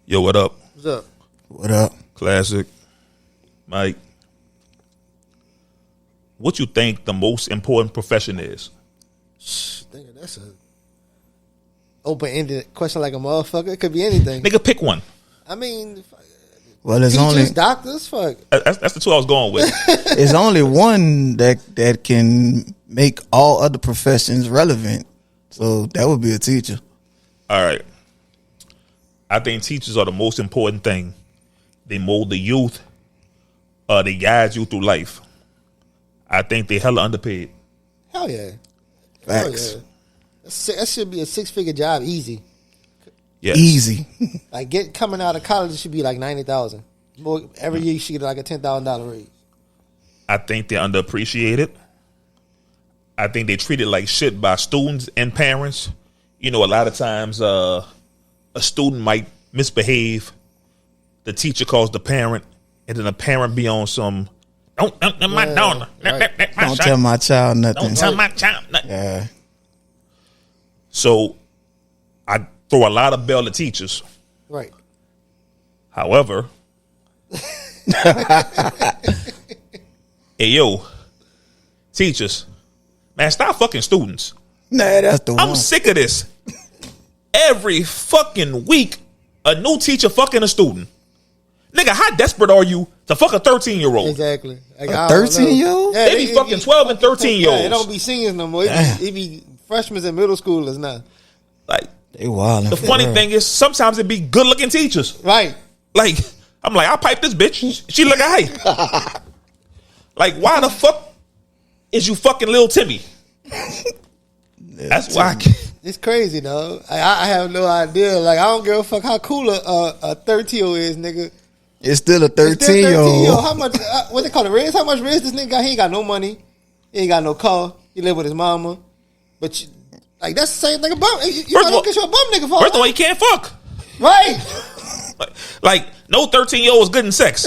Yo, what up? What's up? What up? Klasik. Mike. What you think the most important profession is? That's a open-ended question like a motherfucker. It could be anything. Nigga, pick one. I mean, Well, there's teachers, only doctors, fuck. That's the two I was going with. there's only one that can make all other professions relevant. So that would be a teacher. All right. I think teachers are the most important thing. They mold the youth. They guide you through life. I think they hella underpaid. Hell yeah. Facts. Hell yeah. That should be a 6-figure job, easy. Yes. Easy. Like coming out of college, it should be like $90,000. Every year you should get like a $10,000 raise. I think they're underappreciated. I think they treated like shit by students and parents. You know, a lot of times a student might misbehave. The teacher calls the parent, and then the parent be on some, don't tell my child nothing. Don't tell my child nothing. Yeah. So I throw a lot of bell to teachers. Right. However, hey, yo, teachers, man, stop fucking students. Nah, that's the one. I'm sick of this. Every fucking week, a new teacher fucking a student. Nigga, how desperate are you to fuck a 13-year-old? Exactly. Like, A 13-year-old? Yeah, They be fucking 12 and 13-year-olds. Yeah, it don't be seniors no more. It be freshmen and middle schoolers now. Like, They wildin'. the funny thing is, sometimes it be good-looking teachers. Right. Like, I'm like, I'll pipe this bitch. She look alright. Like, why the fuck is you fucking Lil Timmy? That's why. It's crazy, though. I have no idea. Like, I don't give a fuck how cool a 13-year-old is, nigga. It's still a 13-year-old. How much, what they call it, Riz? How much Riz this nigga got? He ain't got no money. He ain't got no car. He live with his mama. But, like, that's the same thing a bum. You don't get you a bum nigga for. First of all, you can't fuck. Right. Like, no 13-year-old is good in sex.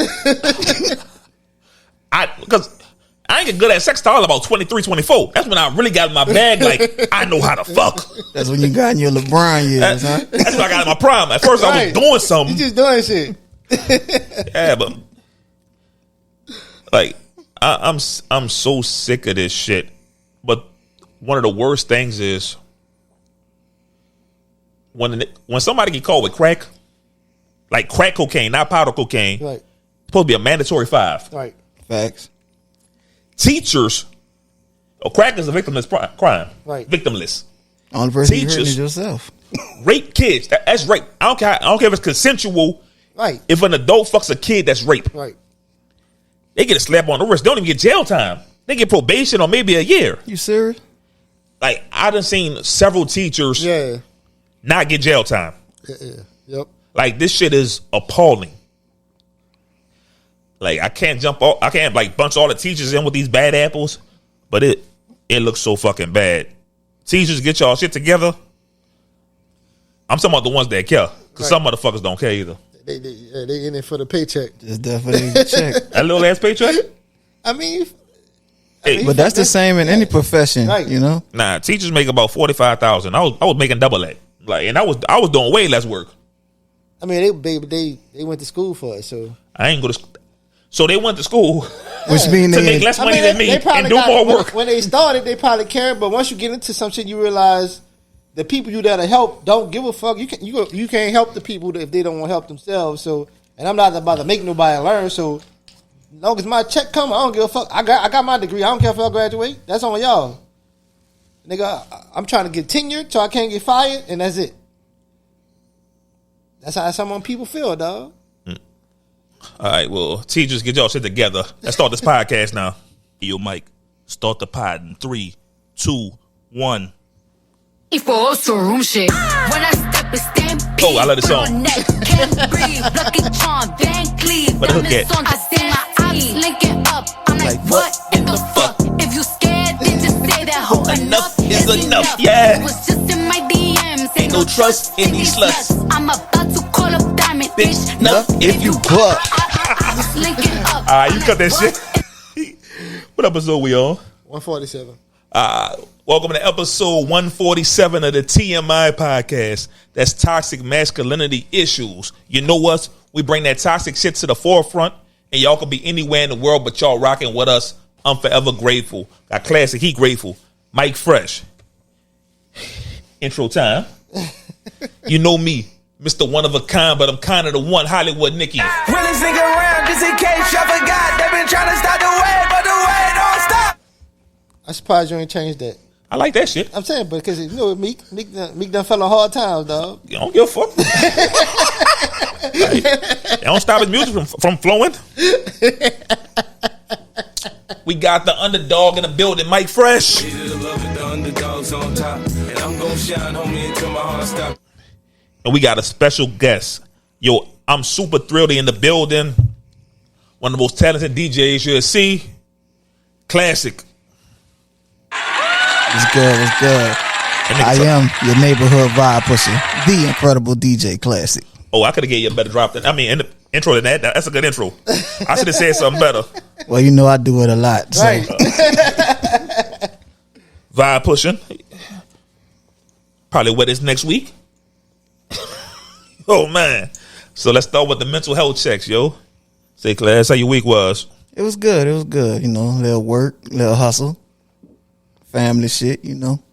Because I ain't get good at sex till I was about 23, 24. That's when I really got in my bag, like, I know how to fuck. That's when you got in your LeBron years, huh? That's when I got in my prime. At first, I was doing something. You just doing shit. Yeah, but, like, I'm so sick of this shit. But one of the worst things is when somebody get caught with crack, like crack cocaine, not powder cocaine, Right. it's supposed to be a mandatory 5. Right. Facts. Teachers, crack is a victimless crime. Right. Victimless. Only person you hurting Teachers. is yourself. Rape kids. That's rape. I don't care if it's consensual. Right. If an adult fucks a kid, that's rape. Right. They get a slap on the wrist. They don't even get jail time. They get probation or maybe a year. You serious? Like, I done seen several teachers not get jail time. Yeah. Yep. Like, this shit is appalling. Like, I can't like bunch all the teachers in with these bad apples, but it looks so fucking bad. Teachers, get y'all shit together. I'm talking about the ones that care, because some motherfuckers don't care either. They in it for the paycheck. Just definitely check. That little ass paycheck? I mean, But that's the same in any profession, Right. you know? Nah, teachers make about $45,000. I was making double that. Like, and I was doing way less work. I mean, they went to school for it, so I ain't go to. So they went to school, Which means to make less money than me and do more work. When they started, they probably cared, but once you get into some shit, you realize the people you gotta help don't give a fuck. You can't help the people if they don't want to help themselves. So, and I'm not about to make nobody learn. So, as long as my check come, I don't give a fuck. I got my degree. I don't care if I graduate. That's on y'all, nigga. I'm trying to get tenured so I can't get fired, and that's it. That's how some people feel, dog. All right, well, teachers, get y'all shit together. Let's start this podcast now. Yo, Mike, start the pod in 3, 2, 1. For room shit. When I step and stand, Oh, I love this song. Can't breathe, lucky charm, Van Cleave. But the hook it. I see my eyes linking up. I'm like, what in the fuck? If you scared, then just say that whole enough is enough. Yeah. It was just in my DMs. Ain't no trust in these sluts. I'm about to call up Diamond, bitch. Enough if you buck. I was linking up. All right, you cut that shit. What episode we on? 147. Welcome to episode 147 of the TMI podcast. That's Toxic Masculinity Issues. You know us. We bring that toxic shit to the forefront, and y'all can be anywhere in the world, but y'all rocking with us. I'm forever grateful. Got Klasik, he grateful. Mike Fresh. Intro time. You know me, Mr. One of a Kind, but I'm kind of the one, Hollywood Nicky. Realest nigga around, just in case y'all forgot. They been trying to stop the way, but the way don't stop. I'm surprised you ain't changed that. I like that shit. I'm saying, because you know Meek done fell on hard times, dog. You don't give a fuck. Like, they don't stop his music from flowing. We got the underdog in the building, Mike Fresh. And we got a special guest. Yo, I'm super thrilled in the building. One of the most talented DJs you'll see. Klasik. What's good? What's good? I am your neighborhood vibe pusher, the incredible DJ Klasik. Oh, I could have gave you a better drop than intro than that. That's a good intro. I should have said something better. Well, you know I do it a lot. So. Right. Vibe pushing. Probably with this next week. Oh man. So let's start with the mental health checks, yo. Say, class, how your week was? It was good. It was good. You know, a little work, a little hustle, family shit. You know.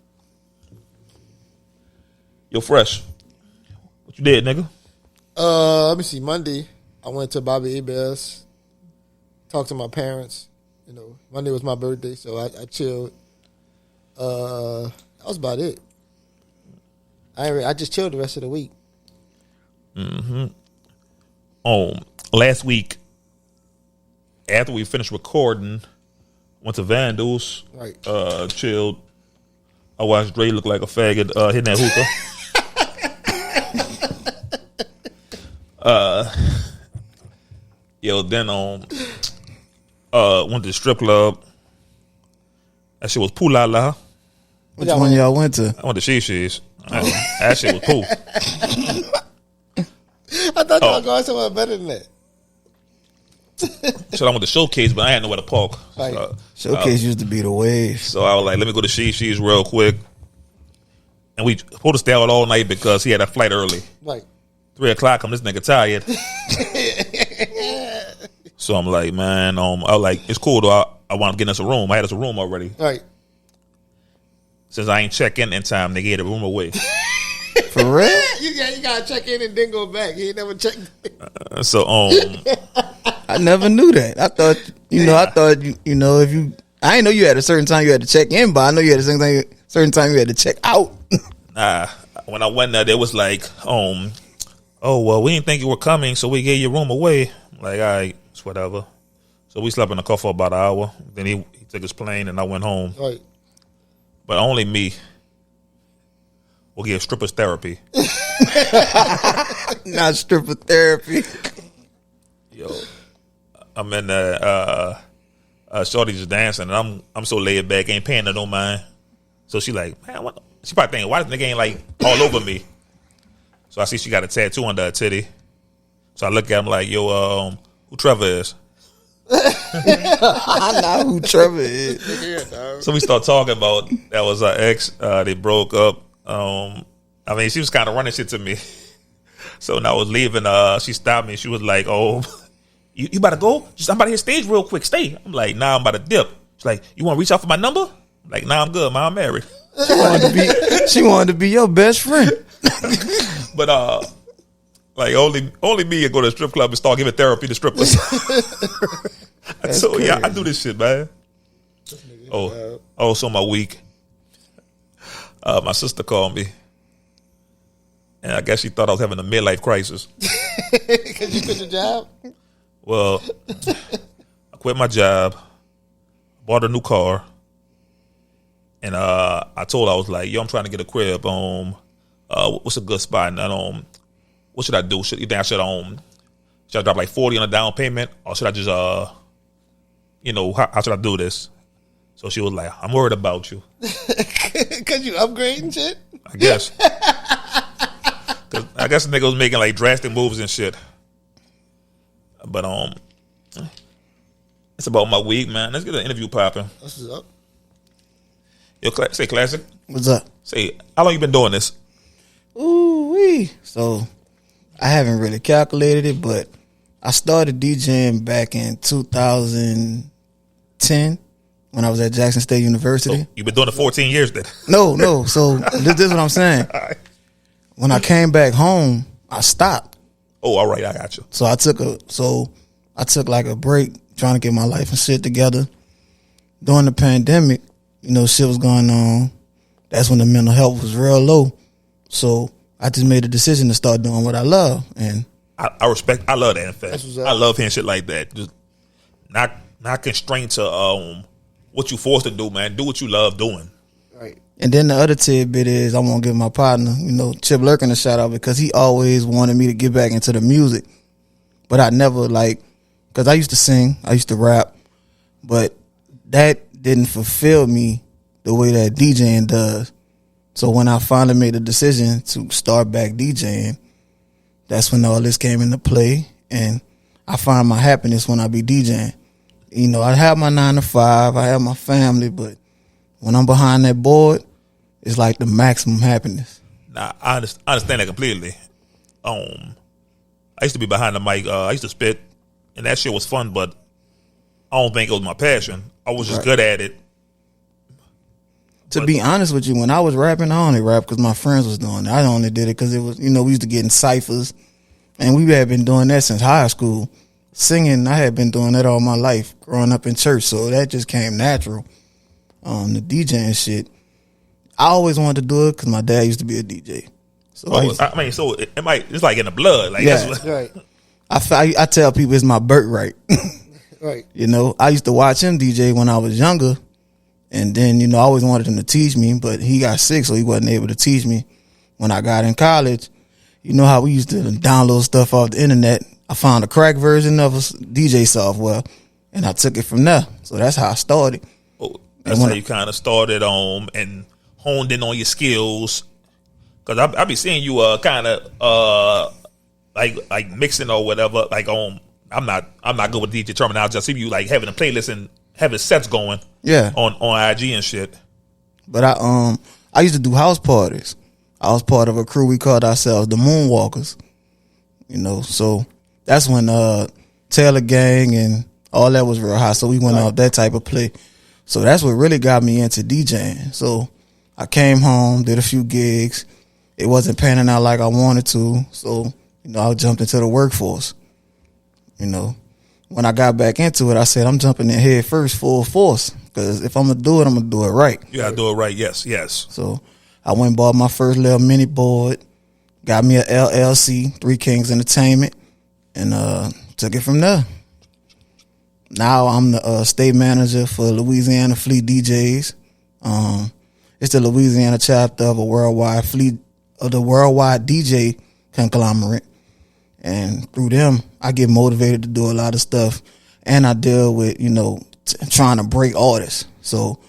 Yo, Fresh. What you did, nigga? Let me see. Monday, I went to Bobby Abel's, talked to my parents. You know, Monday was my birthday, so I chilled. That was about it. I just chilled the rest of the week. Mm-hmm. Last week, after we finished recording, went to Vandals. Right. Chilled. I watched Dre look like a faggot hitting that hookah. Then went to the strip club. That shit was poo-la-la. Which one y'all went to? I went to She-She's. That shit was poo. I thought y'all going somewhere better than that. So I went to Showcase, but I had nowhere to park. Right. Showcase used to be the wave. So I was like, let me go to She-She's real quick. And we supposed to stay out all night because he had a flight early. Right. 3 o'clock, I'm this nigga tired. So I'm like, man, I was like, it's cool though. I want to get us a room. I had us a room already. Right. Since I ain't check in time, they gave the room away. For real? You gotta check in and then go back. He ain't never checked. I never knew that. I thought, if you, I didn't know you had a certain time you had to check in, but I know you had a certain time you had to check out. Nah, when I went there, they was like, oh, well, we didn't think you were coming, so we gave your room away. I'm like, all right, it's whatever. So we slept in the car for about an hour. Then he took his plane, and I went home. Right. But only me will give strippers therapy. Not stripper therapy. Yo, I'm in there. Shorty just dancing, and I'm so laid back, ain't paying her no mind. So she like, man, what? She probably thinking, why this nigga ain't like all over me? So I see she got a tattoo under her titty. So I look at him like, yo, who Trevor is? I know who Trevor is. So we start talking about that was her ex. They broke up. She was kind of running shit to me. So when I was leaving, she stopped me. She was like, oh, you about to go? I'm about to hit stage real quick. Stay. I'm like, nah, I'm about to dip. She's like, you want to reach out for my number? I'm like, nah, I'm good, man. I'm married. She wanted to be your best friend. But only me can go to the strip club and start giving therapy to strippers. So crazy. Yeah, I do this shit, man. So my week. My sister called me, and I guess she thought I was having a midlife crisis. Because you quit your job? Well, I quit my job, bought a new car, and I told her, I was like, yo, I'm trying to get a crib. What's a good spot? And what should I do? You think I should I drop like 40 on a down payment, or should I just how should I do this? So she was like, I'm worried about you. Because you upgrading shit? I guess. Cause I guess the nigga was making like drastic moves and shit. But it's about my week, man. Let's get an interview popping. What's up? Yo, say Klasik. What's up? Say, how long you been doing this? Ooh wee. So I haven't really calculated it, but I started DJing back in 2010 when I was at Jackson State University. So you've been doing it 14 years then. No. So this is what I'm saying. When I came back home, I stopped. Oh, all right, I got you. So I took like a break trying to get my life and shit together. During the pandemic, shit was going on. That's when the mental health was real low. So I just made a decision to start doing what I love. And I love that, in fact. I love hearing shit like that. Just not constrained to what you forced to do, man. Do what you love doing. Right. And then the other tidbit is I want to give my partner, Chip Lurkin, a shout out because he always wanted me to get back into the music. But I never because I used to sing, I used to rap, but that didn't fulfill me the way that DJing does. So when I finally made the decision to start back DJing, that's when all this came into play. And I find my happiness when I be DJing. I have my 9 to 5, I have my family, but when I'm behind that board, it's like the maximum happiness. Nah, I understand that completely. I used to be behind the mic. I used to spit, and that shit was fun, but I don't think it was my passion. I was just good at it. To be honest with you, when I was rapping, I only rapped because my friends was doing it. I only did it because it was, we used to get in ciphers, and we had been doing that since high school. Singing, I had been doing that all my life, growing up in church, so that just came natural. The DJing shit, I always wanted to do it because my dad used to be a DJ. So it's like in the blood. Like, yeah, that's right. I tell people it's my birthright. Right. I used to watch him DJ when I was younger, and then I always wanted him to teach me, but he got sick, so he wasn't able to teach me. When I got in college, how we used to download stuff off the internet. I found a crack version of DJ software, and I took it from there. So that's how I started. Oh, that's how you kind of started on and honed in on your skills. Because I be seeing you kind of like mixing or whatever. Like I'm not good with DJ terminology. I see you like having a playlist and having sets going. Yeah. On IG and shit. But I used to do house parties. I was part of a crew. We called ourselves the Moonwalkers. So that's when Taylor Gang and all that was real hot. So we went off that type of play. So that's what really got me into DJing. So I came home, did a few gigs. It wasn't panning out like I wanted to. So, I jumped into the workforce. When I got back into it, I said, I'm jumping in head first, full force. Because if I'm going to do it, I'm going to do it right. You got to do it right, yes. So I went and bought my first little mini board, got me a LLC, Three Kings Entertainment, and took it from there. Now I'm the state manager for Louisiana Fleet DJs. It's the Louisiana chapter of the worldwide DJ conglomerate. And through them, I get motivated to do a lot of stuff. And I deal with, trying to break artists. So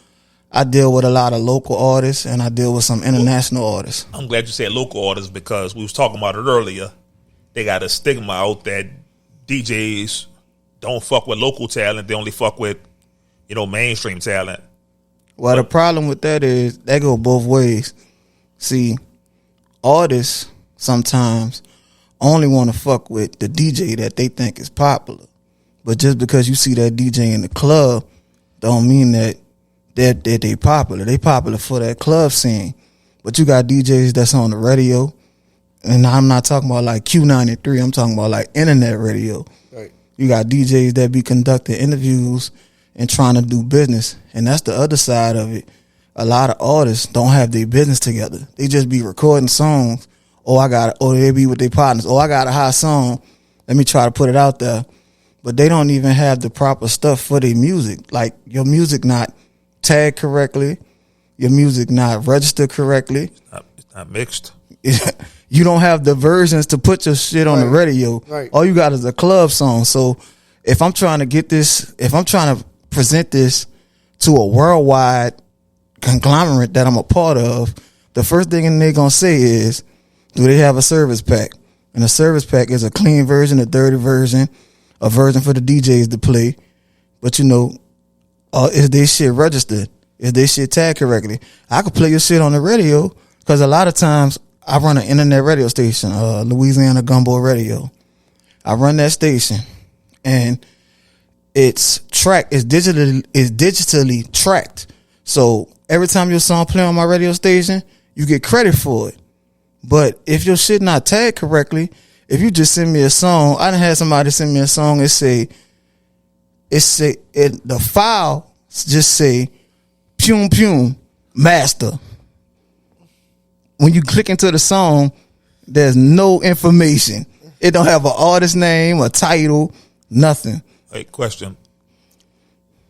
I deal with a lot of local artists and I deal with some international artists. I'm glad you said local artists because we was talking about it earlier. They got a stigma out that DJs don't fuck with local talent. They only fuck with, mainstream talent. Well, the problem with that is that go both ways. See, artists sometimes only want to fuck with the DJ that they think is popular. But just because you see that DJ in the club don't mean that they popular. They popular for that club scene. But you got DJs that's on the radio. And I'm not talking about like Q93. I'm talking about like internet radio. Right. You got DJs that be conducting interviews and trying to do business. And that's the other side of it. A lot of artists don't have their business together. They just be recording songs. They be with their partners. I got a hot song. Let me try to put it out there. But they don't even have the proper stuff for their music. Like your music not tagged correctly. Your music not registered correctly. It's not mixed. You don't have the versions to put your shit on the radio. Right. All you got is a club song. So if I'm trying to present this to a worldwide conglomerate that I'm a part of, the first thing they're going to say is, do they have a service pack? And a service pack is a clean version, a dirty version, a version for the DJs to play. But is their shit registered? is they shit tagged correctly. I could play your shit on the radio because a lot of times I run an internet radio station, Louisiana Gumbo Radio. I run that station, and it's digitally tracked. So every time your song play on my radio station, you get credit for it. But if your shit not tagged correctly, if you just send me a song, I done had somebody send me a song and the file just say pum pum master. When you click into the song, there's no information. It don't have an artist name, a title, nothing. Hey, question.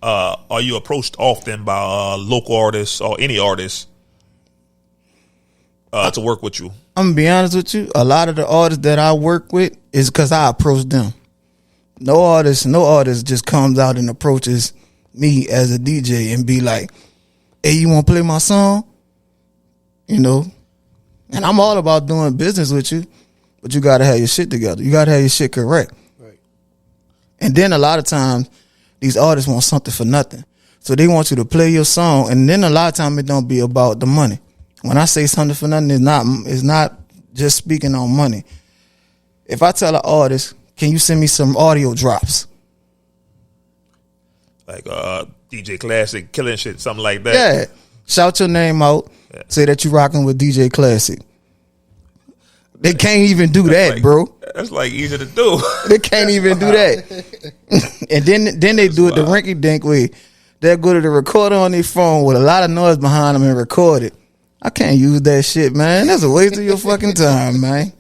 Are you approached often by local artists or any artists to work with you? I'm gonna be honest with you. A lot of the artists that I work with is because I approach them. No artist just comes out and approaches me as a DJ and be like, "Hey, you want to play my song?" You know, and I'm all about doing business with you, but you gotta have your shit together. You gotta have your shit correct. Right. And then a lot of times, these artists want something for nothing, so they want you to play your song, and then a lot of times it don't be about the money. When I say something for nothing, it's not just speaking on money. If I tell an artist, "Can you send me some audio drops?" Like DJ Klasik, killing shit, something like that. Yeah. Shout your name out. Yeah. Say that you rocking with DJ Klasik. They can't even do that, like, bro. That's like easy to do. They can't even do that. And then they do it the rinky dink way. They'll go to the recorder on their phone with a lot of noise behind them and record it. I can't use that shit, man. That's a waste of your fucking time, man.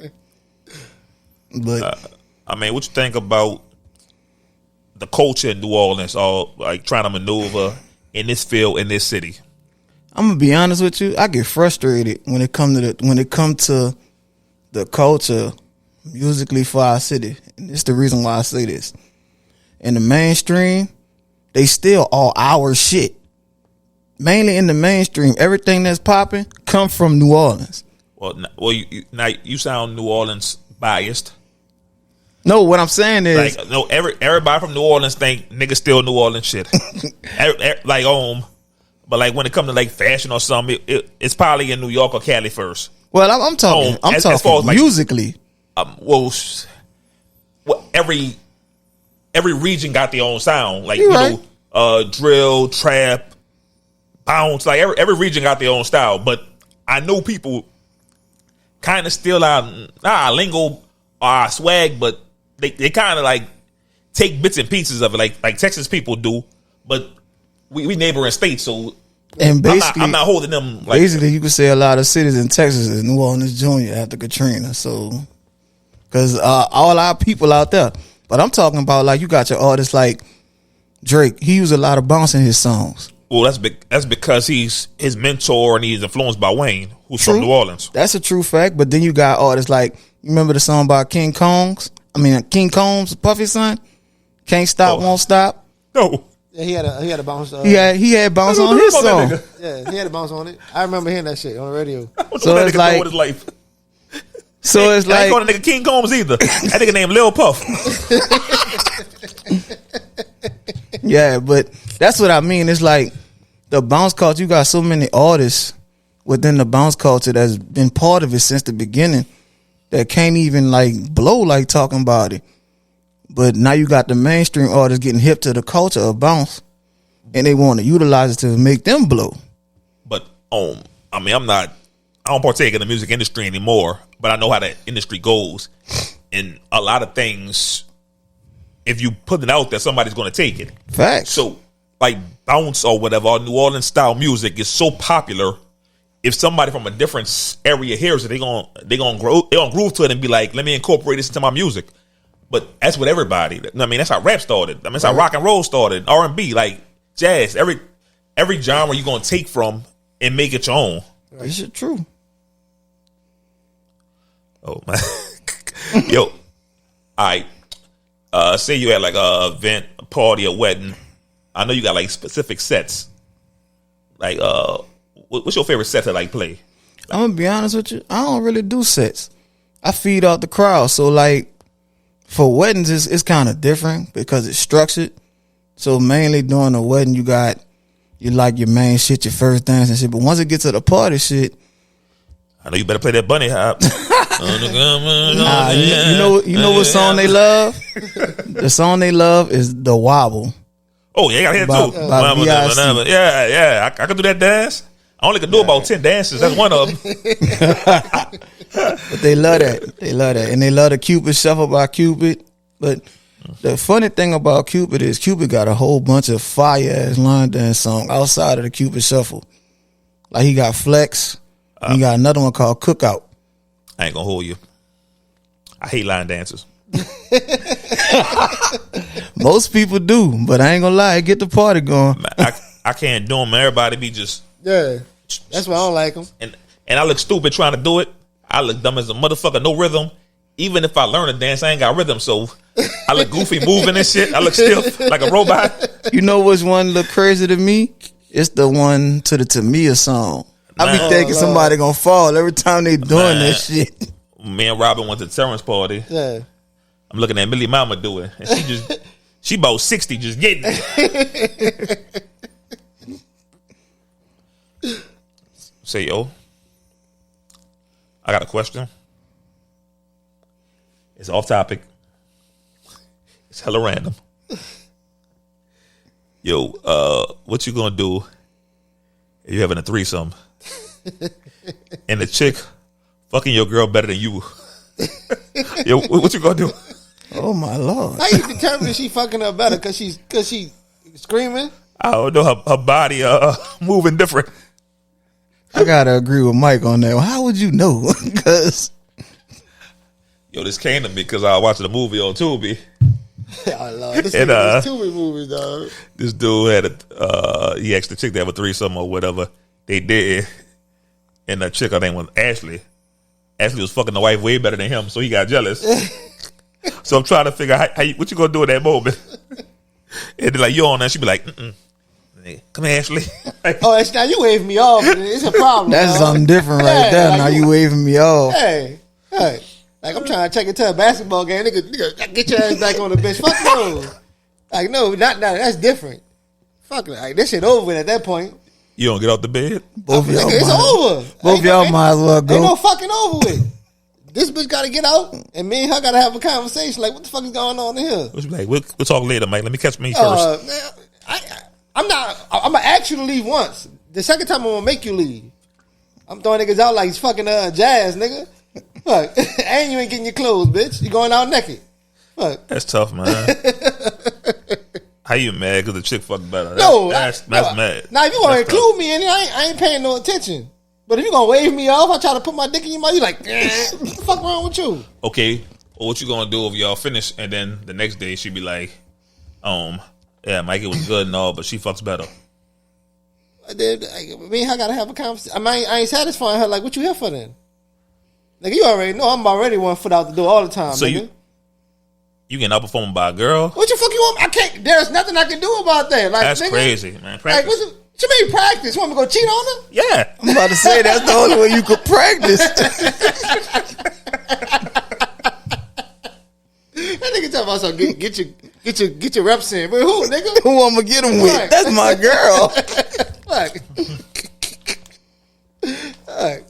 But I mean, what you think about the culture in New Orleans, or like trying to maneuver in this field in this city? I'm gonna be honest with you. I get frustrated when it comes to the culture musically for our city, and it's the reason why I say this. In the mainstream, they still all our shit. Mainly in the mainstream, everything that's popping come from New Orleans. Well, now you sound New Orleans biased. No, what I'm saying is, like, no, everybody from New Orleans think niggas steal New Orleans shit. But like when it comes to like fashion or something, it's probably in New York or Cali first. Well, I'm talking as far as like, musically. Every region got their own sound. Like you know, drill, trap, bounce. Like every region got their own style. But I know people kind of steal our lingo or our swag, but they kind of like take bits and pieces of it, like Texas people do. But we neighboring states, so and basically I'm not holding them. Like, basically, you could say a lot of cities in Texas is New Orleans Junior after Katrina. So, because all our people out there, but I'm talking about like you got your artists like Drake. He used a lot of bounce in his songs. Well, that's because he's his mentor and he's influenced by Wayne, who's from New Orleans. That's a true fact. But then you got artists like, you remember the song by King Combs, Puffy's son, "Can't Stop, Won't Stop." No. Yeah, he had a bounce. He had bounce on his song. Yeah, he had a bounce on it. I remember hearing that shit on the radio. So it's like, with his life. So it's like, I ain't calling a nigga King Combs either. That nigga named Lil Puff. Yeah, but that's what I mean. It's like the bounce culture. You got so many artists within the bounce culture that's been part of it since the beginning that can't even like blow like talking about it. But now you got the mainstream artists getting hip to the culture of bounce, and they want to utilize it to make them blow. But I mean, I don't partake in the music industry anymore, but I know how that industry goes. And a lot of things, if you put it out there, somebody's going to take it. Facts. So, like bounce or whatever, or New Orleans style music is so popular. If somebody from a different area hears it, they're gonna groove to it and be like, "Let me incorporate this into my music." But that's what everybody. I mean, that's how rap started. I mean, that's how rock and roll started. R&B, like jazz. Every genre you're gonna take from and make it your own. Is it true? Oh man, yo, all right. Say you had like a event, a party, a wedding. I know you got like specific sets. Like, what's your favorite set to like play? I'm gonna be honest with you. I don't really do sets. I feed out the crowd. So like, for weddings, it's kind of different because it's structured. So mainly during a wedding, you got you like your main shit, your first dance and shit. But once it gets to the party shit, I know you better play that bunny hop. nah, you know what song they love? The song they love is The Wobble. Oh yeah, I got here too. Yeah. I can do that dance. I only can do about 10 dances. That's one of them. But they love that. They love that. And they love the Cupid Shuffle by Cupid. But the funny thing about Cupid is Cupid got a whole bunch of fire-ass line dance songs outside of the Cupid Shuffle. Like he got Flex. He got another one called Cookout. I ain't gonna hold you. I hate line dancers. Most people do, but I ain't gonna lie, get the party going. I can't do them. Everybody be just... Yeah, that's why I don't like them. And I look stupid trying to do it. I look dumb as a motherfucker, no rhythm. Even if I learn to dance, I ain't got rhythm, so I look goofy moving and shit. I look stiff like a robot. You know which one look crazy to me? It's the one to the Tamia song. I be thinking somebody gonna fall every time they doing that shit. Me and Robin went to Terrence party. Yeah, I'm looking at Millie Mama do it, and she about 60 just getting it. Say, yo, I got a question. It's off topic. It's hella random. Yo, what you gonna do if you're having a threesome and the chick fucking your girl better than you? Yo, what you gonna do? Oh my Lord! how you determine if she fucking her better? Cause she screaming? I don't know, her body moving different. I gotta agree with Mike on that. How would you know? Because yo, this came to me because I was watching a movie on Tubi. Oh Lord, this is Tubi movies, dog. This dude had he asked the chick to have a threesome or whatever. They did, and the chick, her name was Ashley. Ashley was fucking the wife way better than him, so he got jealous. So I'm trying to figure out what you gonna do in that moment. And they're like, you on that? She be like, come here, Ashley. Oh, now you waving me off. It's a problem. that's something different right there. Like now you waving me off. Hey, like I'm trying to take it to a basketball game. Nigga, get your ass back on the bench. Fuck no. Like no, not that's different. Fuck like that shit over with at that point. You don't get out the bed? Both y'all, it's over. Both y'all might as well go. Ain't no fucking over with. This bitch got to get out, and me and her got to have a conversation. Like, what the fuck is going on here? We'll talk later, Mike. Let me catch me first. Man, I'm gonna ask you to leave once. The second time I'm gonna make you leave. I'm throwing niggas out like it's fucking jazz, nigga. Fuck, and you ain't getting your clothes, bitch. You going out naked. Fuck. That's tough, man. How you mad because the chick fucked better? That's mad. Now, if you want to include me in it, I ain't paying no attention. But if you gonna wave me off, I try to put my dick in your mouth. You like, what the fuck wrong with you? Okay, well, what you gonna do if y'all finish and then the next day she be like, yeah, Mike, it was good and all, but she fucks better. Me and her gotta have a conversation. I ain't satisfying her. Like, what you here for then? Nigga, you already know I'm already 1 foot out the door all the time. So nigga. You getting outperformed by a girl? What the fuck you want? I can't. There's nothing I can do about that. Like, that's nigga, crazy, man. Practice. Like, what you mean practice? You want me to go cheat on her? Yeah, I'm about to say that's the only way you could practice. That nigga talking about something. Get your reps in. But who, nigga? Who I'm gonna get him with? Right. That's my girl. Like, all right.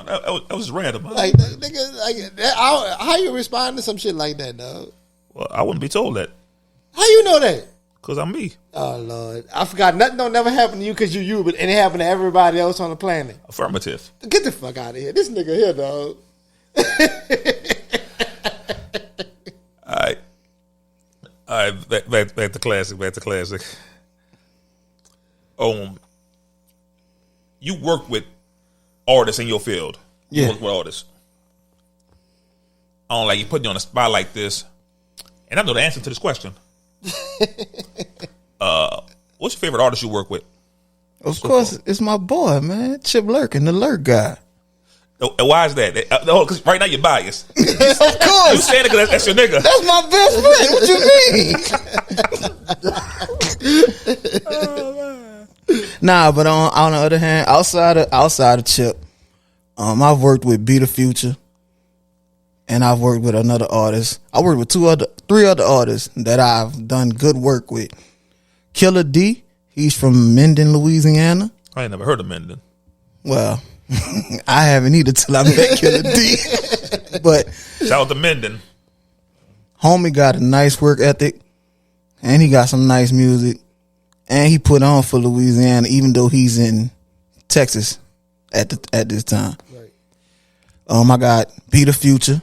That was random. Huh? Like, nigga, how you respond to some shit like that, dog? Well, I wouldn't be told that. How you know that? Because I'm me. Oh, Lord. I forgot. Nothing don't never happen to you because you, but it happened to everybody else on the planet. Affirmative. Get the fuck out of here. This nigga here, dog. All right. Back to classic. You work with artists in your field. You work with artists. I don't like you putting you on a spot like this. And I know the answer to this question. What's your favorite artist you work with? Of course, it's my boy, man. Chip Lurkin, the Lurk guy. Why is that? Because right now you're biased. Of course. You saying it because that's your nigga. That's my best friend. What you mean? Nah, but on the other hand, outside of Chip, I've worked with Be the Future, and I've worked with another artist. I worked with three other artists that I've done good work with. Killer D, He's from Mendon, Louisiana. I ain't never heard of Mendon. Well, I haven't either till I met Killer D. But shout out to Mendon. Homie got a nice work ethic, and he got some nice music, and he put on for Louisiana, even though he's in Texas at this time. Right. I got Be the Future.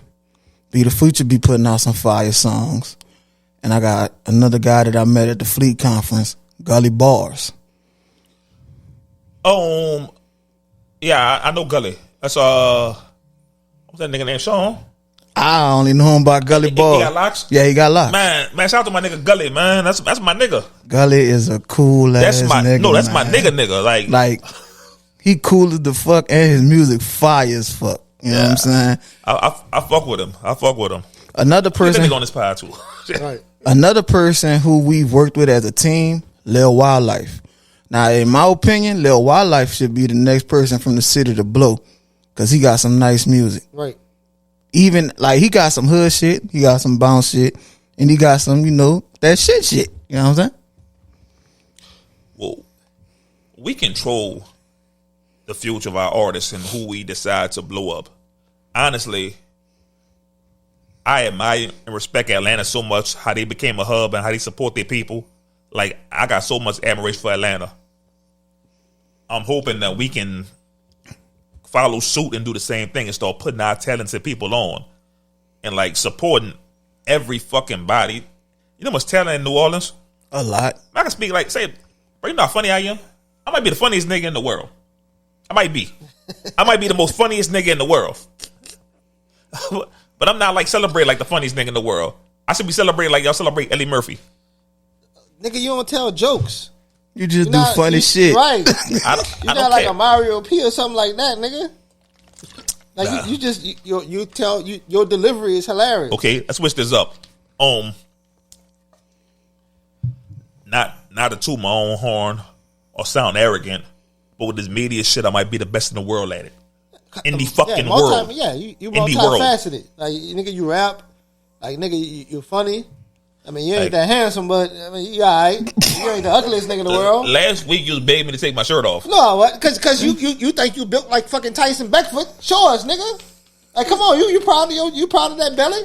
Be the Future be putting out some fire songs, and I got another guy that I met at the Fleet Conference, Gully Bars. Yeah, I know Gully. That's what's that nigga named Sean? I only know him by Gully Bars. He got locks? Yeah, he got locks. Man, shout out to my nigga Gully, man. That's my nigga. Gully is a cool ass nigga. No, that's my nigga. Like he cool as the fuck, and his music fire as fuck. You know what I'm saying? I fuck with him. Another person nigga on this pod too. Right. Another person who we've worked with as a team, Lil Wildlife. Now, in my opinion, Lil Wildlife should be the next person from the city to blow, because he got some nice music. Right. Even, like, he got some hood shit, he got some bounce shit, and he got some, that shit. You know what I'm saying? Well, we control the future of our artists and who we decide to blow up. Honestly, I admire and respect Atlanta so much, how they became a hub and how they support their people. Like, I got so much admiration for Atlanta. I'm hoping that we can follow suit and do the same thing and start putting our talented people on and, like, supporting every fucking body. You know how much talent in New Orleans? A lot. I can speak like, say, bro, you know how funny I am? I might be the funniest nigga in the world. I might be the most funniest nigga in the world. But I'm not, like, celebrating like the funniest nigga in the world. I should be celebrating like y'all celebrate Eddie Murphy. Nigga, you don't tell jokes. You just do funny shit. Right. I not like a Mario P or something like that, nigga. Like, you tell your delivery is hilarious. Okay, let's switch this up. Not to toot my own horn or sound arrogant, but with this media shit, I might be the best in the world at it. In the fucking world. Yeah, you multifaceted. Like, nigga, you rap. Like, nigga, you're funny. I mean, you ain't that handsome, but I mean, you alright. You ain't the ugliest nigga in the world. Last week, you was begging me to take my shirt off. No, what? Because you think you built like fucking Tyson Beckford? Show us, nigga. Like, come on, you proud of that belly?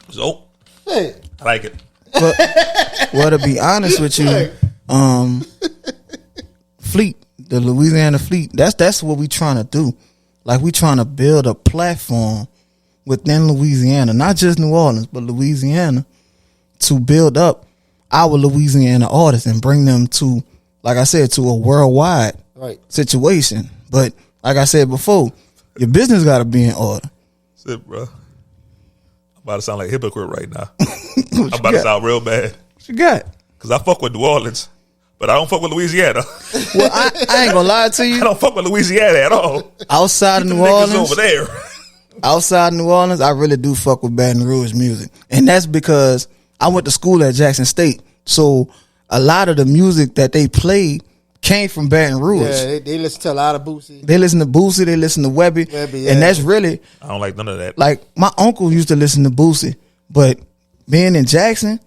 So, hey. I like it. Well, to be honest with you, Fleet, the Louisiana Fleet, that's what we trying to do. Like, we trying to build a platform within Louisiana, not just New Orleans, but Louisiana, to build up our Louisiana artists and bring them to, like I said, to a worldwide situation. But like I said before, your business got to be in order. That's it, bro. I'm about to sound like a hypocrite right now. I'm about to sound real bad. What you got? Because I fuck with New Orleans, but I don't fuck with Louisiana. Well, I ain't gonna lie to you. I don't fuck with Louisiana at all. Outside of New Orleans, over there. Outside of New Orleans, I really do fuck with Baton Rouge music, and that's because I went to school at Jackson State, so a lot of the music that they played came from Baton Rouge. Yeah, they listen to a lot of Boosie. They listen to Boosie, they listen to Webby, yeah. And that's really, I don't like none of that. Like, my uncle used to listen to Boosie, but being in Jackson,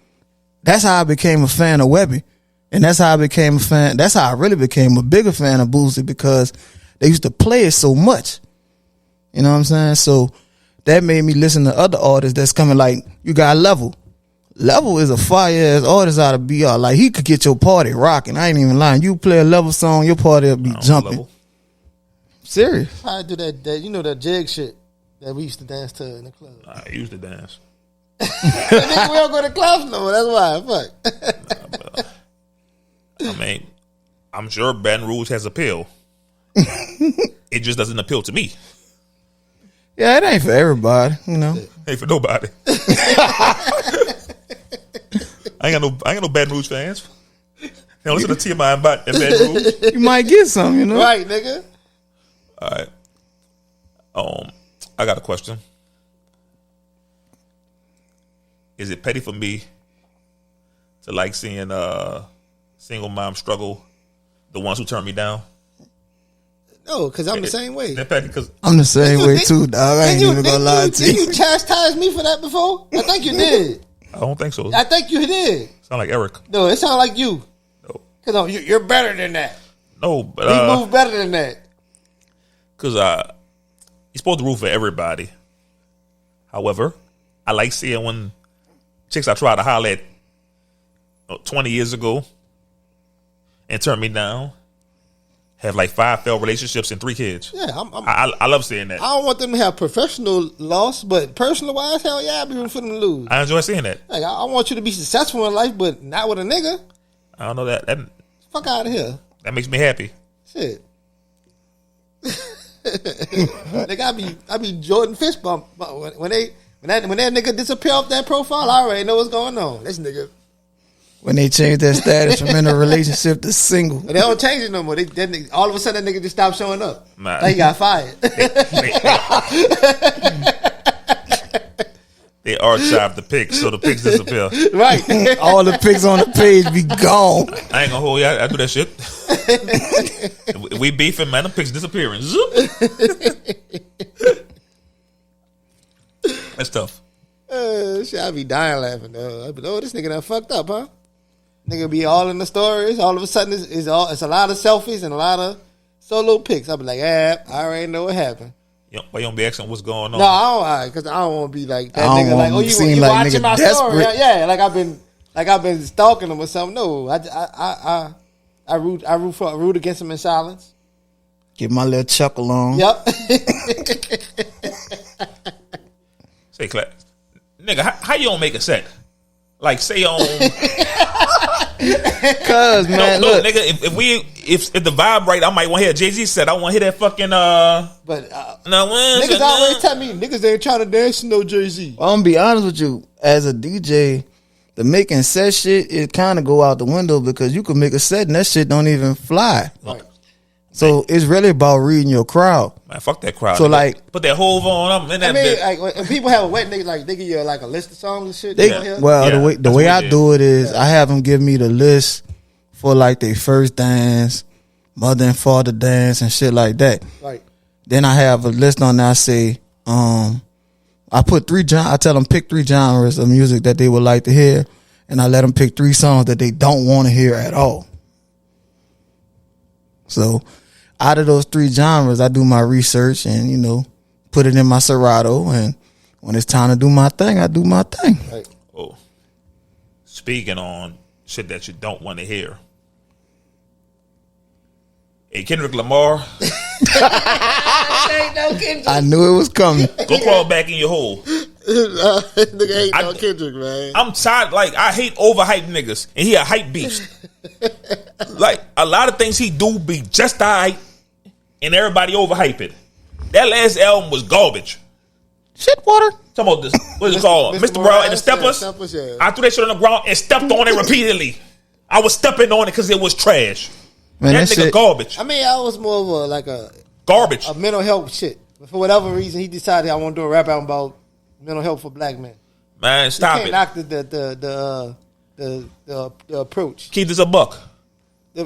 that's how I became a fan of Webby, and that's how I became a fan. That's how I really became a bigger fan of Boosie, because they used to play it so much. You know what I'm saying? So that made me listen to other artists that's coming. Like, you got Level. Level is a fire ass artist out of BR. Like, he could get your party rocking. I ain't even lying. You play a Level song, your party will be jumping. Serious. I do that, you know, that jig shit that we used to dance to in the club. I used to dance. Nigga, we don't go to clubs no more. That's why. Fuck. I mean, I'm sure Baton Rouge has appeal. It just doesn't appeal to me. Yeah, it ain't for everybody, you know. Ain't for nobody. I ain't got no Baton Rouge fans. They don't listen to TMI and Baton Rouge. You might get some, you know. Right, nigga. All right. I got a question. Is it petty for me to like seeing single mom struggle, the ones who turn me down? No, because I'm the same way. I'm the same way too, dog. I ain't even gonna lie to you. Did you chastise me for that before? I think you did. I don't think so. I think you did. Sound like Eric. No, it sound like you. No. Cause you're better than that. No, but We move better than that. Cause you're supposed to root for everybody. However, I like seeing when chicks I tried to holler at 20 years ago and turn me down have like 5 failed relationships and 3 kids. Yeah, I love seeing that. I don't want them to have professional loss, but personal wise, hell yeah, I be rooting for them to lose. I enjoy seeing that. Like I want you to be successful in life, but not with a nigga. I don't know that Fuck out of here. that makes me happy. Shit. Like I be Jordan fist bump when that nigga disappear off that profile. I already know what's going on. This nigga. When they change their status from in a relationship to single. But they don't change it no more. All of a sudden that nigga just stopped showing up. Man. Like he got fired. They archive the pics, so the pics disappear. Right. All the pics on the page be gone. I ain't gonna hold you. I do that shit. We beefing, man. The pics disappearing. Zoop. That's tough. Shit, I be dying laughing though. I be, oh, this nigga done fucked up, huh? Nigga be all in the stories. All of a sudden, it's a lot of selfies and a lot of solo pics. I be like, I already know what happened. Why you don't be asking what's going on? No, I don't, because I don't want to be like that I don't nigga. Like, want oh, to seem you like watching nigga my desperate. story? Yeah, like I've been stalking him or something. No, I root against him in silence. Get my little chuckle on. Yep. Say, nigga, how you don't make a set? Like, say on. Cause man, no, look, nigga, if the vibe right, I might want to hear Jay-Z set. I want to hear that fucking But no, niggas always tell me niggas ain't trying to dance to no Jay-Z. I'm gonna be honest with you. As a DJ, the making set shit, it kind of go out the window because you can make a set and that shit don't even fly. Right. So it's really about reading your crowd. Man, fuck that crowd. So nigga. like, put that hove on them. I mean, like when people have a wedding, they give you like a list of songs and shit. they, you know? well, Yeah, the way that's what I we do it is I have them give me the list for like their first dance, mother and father dance, and shit like that. Right. Then I have a list on there. I say, I put I tell them pick 3 genres of music that they would like to hear, and I let them pick 3 songs that they don't want to hear at all. So, out of those 3 genres, I do my research and put it in my Serato, and when it's time to do my thing, I do my thing. Right. Oh, speaking on shit that you don't want to hear. Hey, Kendrick Lamar, I knew it was coming. go crawl back in your hole. Nigga hate on Kendrick, man. I'm tired. Like, I hate overhyped niggas, and he a hype beast. Like, a lot of things he do be just alright, and everybody overhype it. That last album was garbage. Shit water. Talking about this, what is it called? Mr. Brown and the Steppers. Yeah. I threw that shit on the ground and stepped on it repeatedly. I was stepping on it because it was trash. Man, that nigga shit, garbage. I mean, I was more of a Garbage. a mental health shit. But for whatever reason, he decided I want to do a rap album about mental health for black men. Man, stop you it. can't knock the approach. Keep this a buck.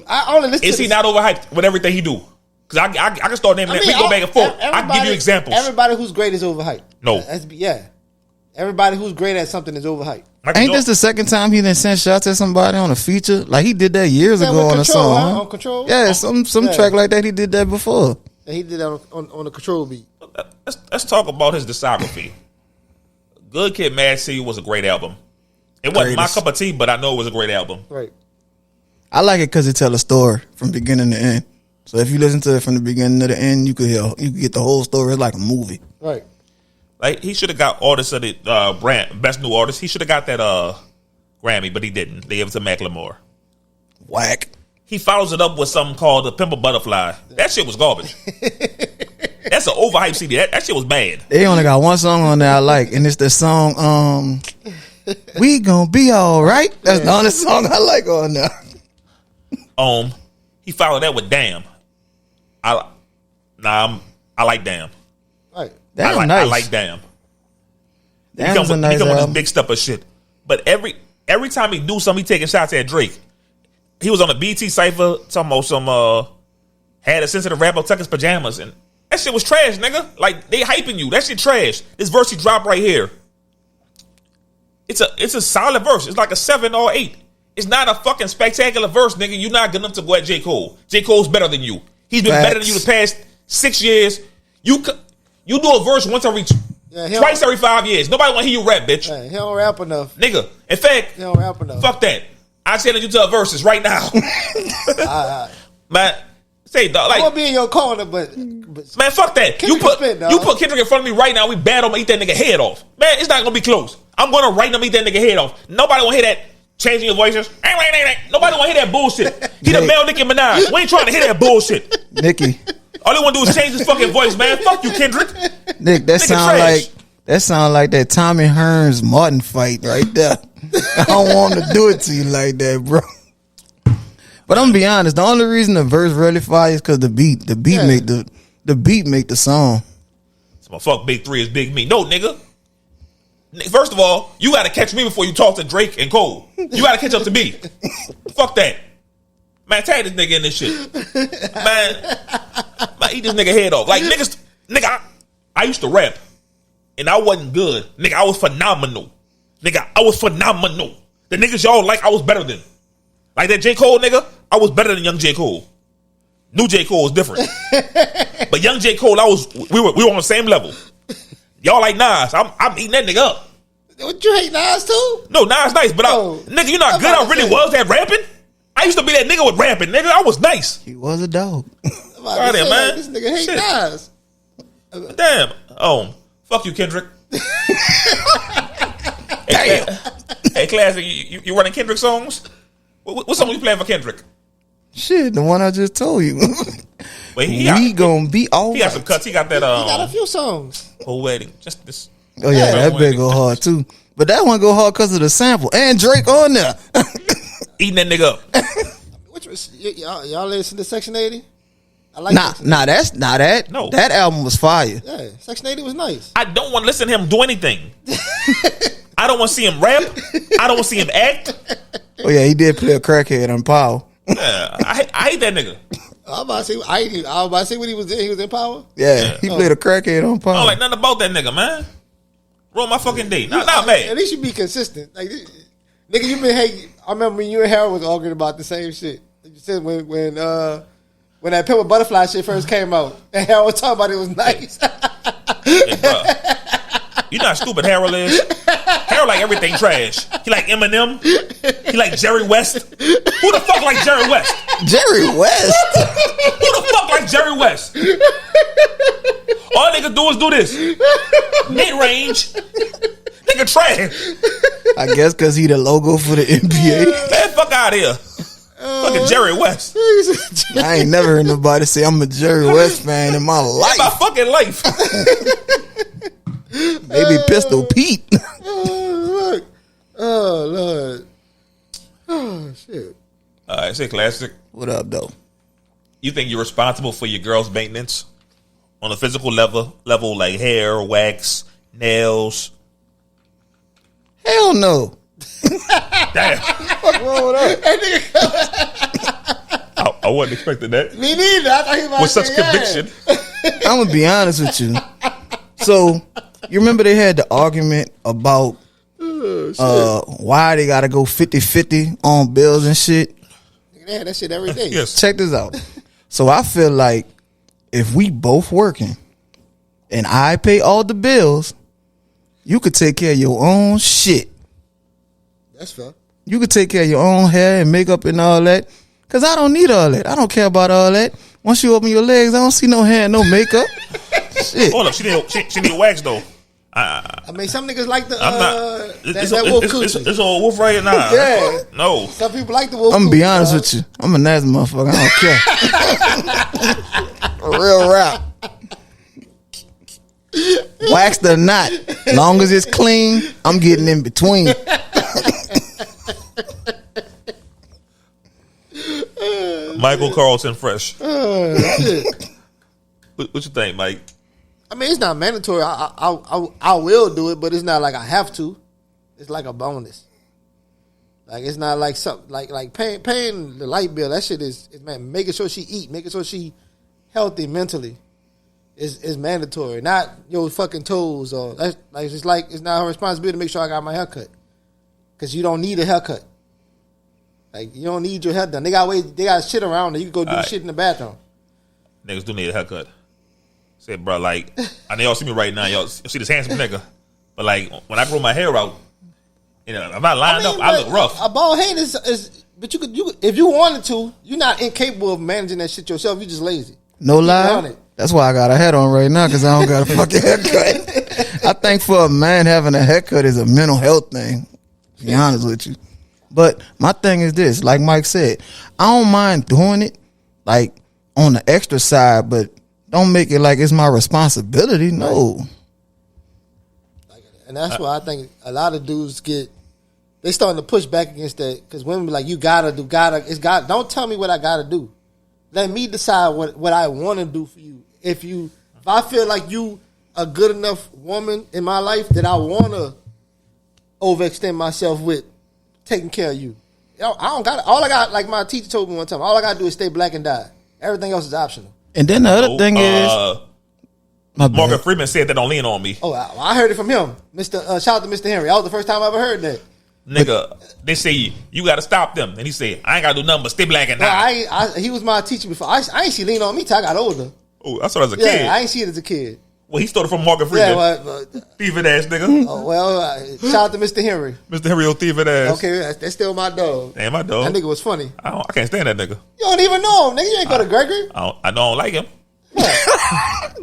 I only listen Is to he this- not overhyped with everything he do? Because I can start naming that. We can go back and forth. I can give you examples. Everybody who's great is overhyped. No. Yeah. Everybody who's great at something is overhyped. ain't this the second time he done sent shots at somebody on a feature? Like he did that years Yeah, ago with on a Control, song. huh? Huh? On Control? Yeah, some Yeah. track like that he did that before. And he did that on the Control beat. Let's talk about his discography. Good Kid, Mad City was a great album. It wasn't Greatest. my cup of tea, but I know it was a great album. Right. I like it because it tell a story from beginning to end. So if you listen to it from the beginning to the end, you could get the whole story. It's like a movie. Right. Like, he should have got artist of the brand, best new artist. He should have got that Grammy, but he didn't. They gave it to Mac Lamar. Whack. He follows it up with something called the Pimple Butterfly. That shit was garbage. That's an overhyped CD. That shit was bad. They only got one song on there I like, and it's the song "We Gonna Be All Right." That's the only song I like on there. He followed that with Damn. I like Damn. Right. That's I nice. like Damn. Damn's a nice he come with album. this big stepper shit. But every time he do something, he taking shots at Drake. He was on the BT Cypher talking about some had a sensitive rap about Tucker's pajamas, and that shit was trash, nigga. Like, they hyping you. That shit trash. This verse he dropped right here. It's a solid verse. It's like a 7 or 8. It's not a fucking spectacular verse, nigga. You're not good enough to go at J. Cole. J. Cole's better than you. He's been better than you the past 6 years. You do a verse once every twice every 5 years. Nobody want to hear you rap, bitch. Yeah, he don't rap enough, nigga. In fact, he don't rap enough. Fuck that. I challenge you to a verses right now. Man, say dog, like I won't be in your corner, but man, fuck that. You put Kendrick in front of me right now. We battle him, eat that nigga head off. Man, it's not gonna be close. I'm gonna right now eat that nigga head off. Nobody wanna hear that changing your voices. Nobody wanna hear that bullshit. He the male Nicki Minaj. We ain't trying to hear that bullshit. Nicki. All they wanna do is change his fucking voice, man. Fuck you, Kendrick. Nick, that sound like that Tommy Hearns Martin fight right there. I don't want to do it to you like that, bro. But I'm gonna be honest. The only reason the verse really fire is because the beat make the song. So my fuck Big 3 is Big Me. No, nigga. First of all, you gotta catch me before you talk to Drake and Cole. You gotta catch up to me. Fuck that. Man, tag this nigga in this shit. Man, eat this nigga head off. Like nigga, I used to rap and I wasn't good. Nigga, I was phenomenal. Nigga, I was phenomenal. The niggas y'all like, I was better than. Like that J. Cole nigga, I was better than young J. Cole. New J. Cole was different. But young J. Cole, we were on the same level. Y'all like Nas. I'm eating that nigga up. What, you hate Nas too? No, Nas nice, but nigga, you know how good I really was at rapping? I used to be that nigga with rapping, nigga. I was nice. He was a dog. Right there, man. This nigga hate Nas. Damn. Fuck you, Kendrick. Hey, Klasik, you running Kendrick songs? What song you playing for Kendrick? Shit, the one I just told you. Wait, we gonna be all He got some cuts. He got that. He got a few songs. Whole wedding. Just this. Oh yeah, that bit go hard too. But that one go hard because of the sample and Drake on there. Eating that nigga up. Which was y'all listen to Section 80? I like that. No, that album was fire. Yeah, Section 80 was nice. I don't want to listen to him do anything. I don't want to see him rap. I don't want to see him act. Oh yeah, he did play a crackhead on Power. Yeah, I hate that nigga. I was about to say when he was in Power. Yeah, he played a crackhead on Power. I don't like nothing about that nigga, man. Ruin my fucking day. Not mad. At least you be consistent. Like, nigga, you been hating. I remember when you and Harold was arguing about the same shit. You said when that Pimp a Butterfly shit first came out, and Harold was talking about it was nice. Hey, bro. You know how stupid Harold is? Harold like everything trash. He like Eminem. He like Jerry West. Who the fuck like Jerry West? Jerry West? Who the fuck like Jerry West? All nigga do is do this. Mid-range. Nigga trash. I guess because he the logo for the NBA. Man, fuck out of here. Fucking Jerry West. I ain't never heard nobody say I'm a Jerry West fan in my life. In my fucking life. Maybe Pistol Pete. Oh, Lord. Oh, shit. All right, say Klasik. What up, though? You think you're responsible for your girl's maintenance on a physical level like hair, wax, nails? Hell no. Damn. What's wrong with that? I wasn't expecting that. Me neither. I thought he was with such conviction. I'm going to be honest with you. So, you remember they had the argument about why they got to go 50-50 on bills and shit? They had that shit every day. Yes. Check this out. So, I feel like if we both working and I pay all the bills, you could take care of your own shit. That's fair. You could take care of your own hair and makeup and all that. Because I don't need all that. I don't care about all that. Once you open your legs, I don't see no hair, no makeup. Shit. Hold up. She need wax, though. I mean, some niggas like the that wolf coochie. It's all wolf right now. Yeah. No. Some people like the wolf I'm going to be honest dog. with you. I'm a nasty motherfucker. I don't care. Real rap. Waxed or not, long as it's clean, I'm getting in between. Michael Carlson fresh. Shit. What you think, Mike? I mean, it's not mandatory. I will do it, but it's not like I have to. It's like a bonus. Like it's not like something like paying the light bill. That shit is man, making sure she eat, making sure she healthy mentally is mandatory. Not your fucking toes or that's like it's not her responsibility to make sure I got my haircut because you don't need a haircut. Like, you don't need your hair done. They got shit around there. You can go do shit in the bathroom. Niggas do need a haircut. Said, bro, like, I know y'all see me right now. Y'all see this handsome nigga. But, like, when I grow my hair out, you know, I'm not lined up. I look rough. A bald head is but you could if you wanted to, you're not incapable of managing that shit yourself. You just lazy. No lie. That's why I got a hat on right now, because I don't got a fucking haircut. I think for a man, having a haircut is a mental health thing, to be honest with you. But my thing is this, like Mike said, I don't mind doing it, like, on the extra side, but don't make it like it's my responsibility. No. And that's why I think a lot of dudes they starting to push back against that, because women be like, you gotta do, don't tell me what I gotta do. Let me decide what I want to do for you. If I feel like you a good enough woman in my life that I want to overextend myself with taking care of you. I don't got all I got. Like my teacher told me one time, all I got to do is stay black and die. Everything else is optional. And then the other thing is, Morgan Freeman said that don't lean on me. Oh, I heard it from him, shout out to Mr. Henry. That was the first time I ever heard that. Nigga, they say you got to stop them, and he said, "I ain't got to do nothing but stay black and die." He was my teacher before. I ain't see lean on me till I got older. Oh, I saw it as a kid. Yeah, I ain't see it as a kid. Well, he stole it from Morgan Freeman. Yeah, thieving ass nigga. Oh, well, shout out to Mr. Henry. Mr. Henry, old thieving ass. Okay, that's still my dog. Damn, my dog. That nigga was funny. I can't stand that nigga. You don't even know him, nigga. You ain't go to Gregory. I know I don't like him.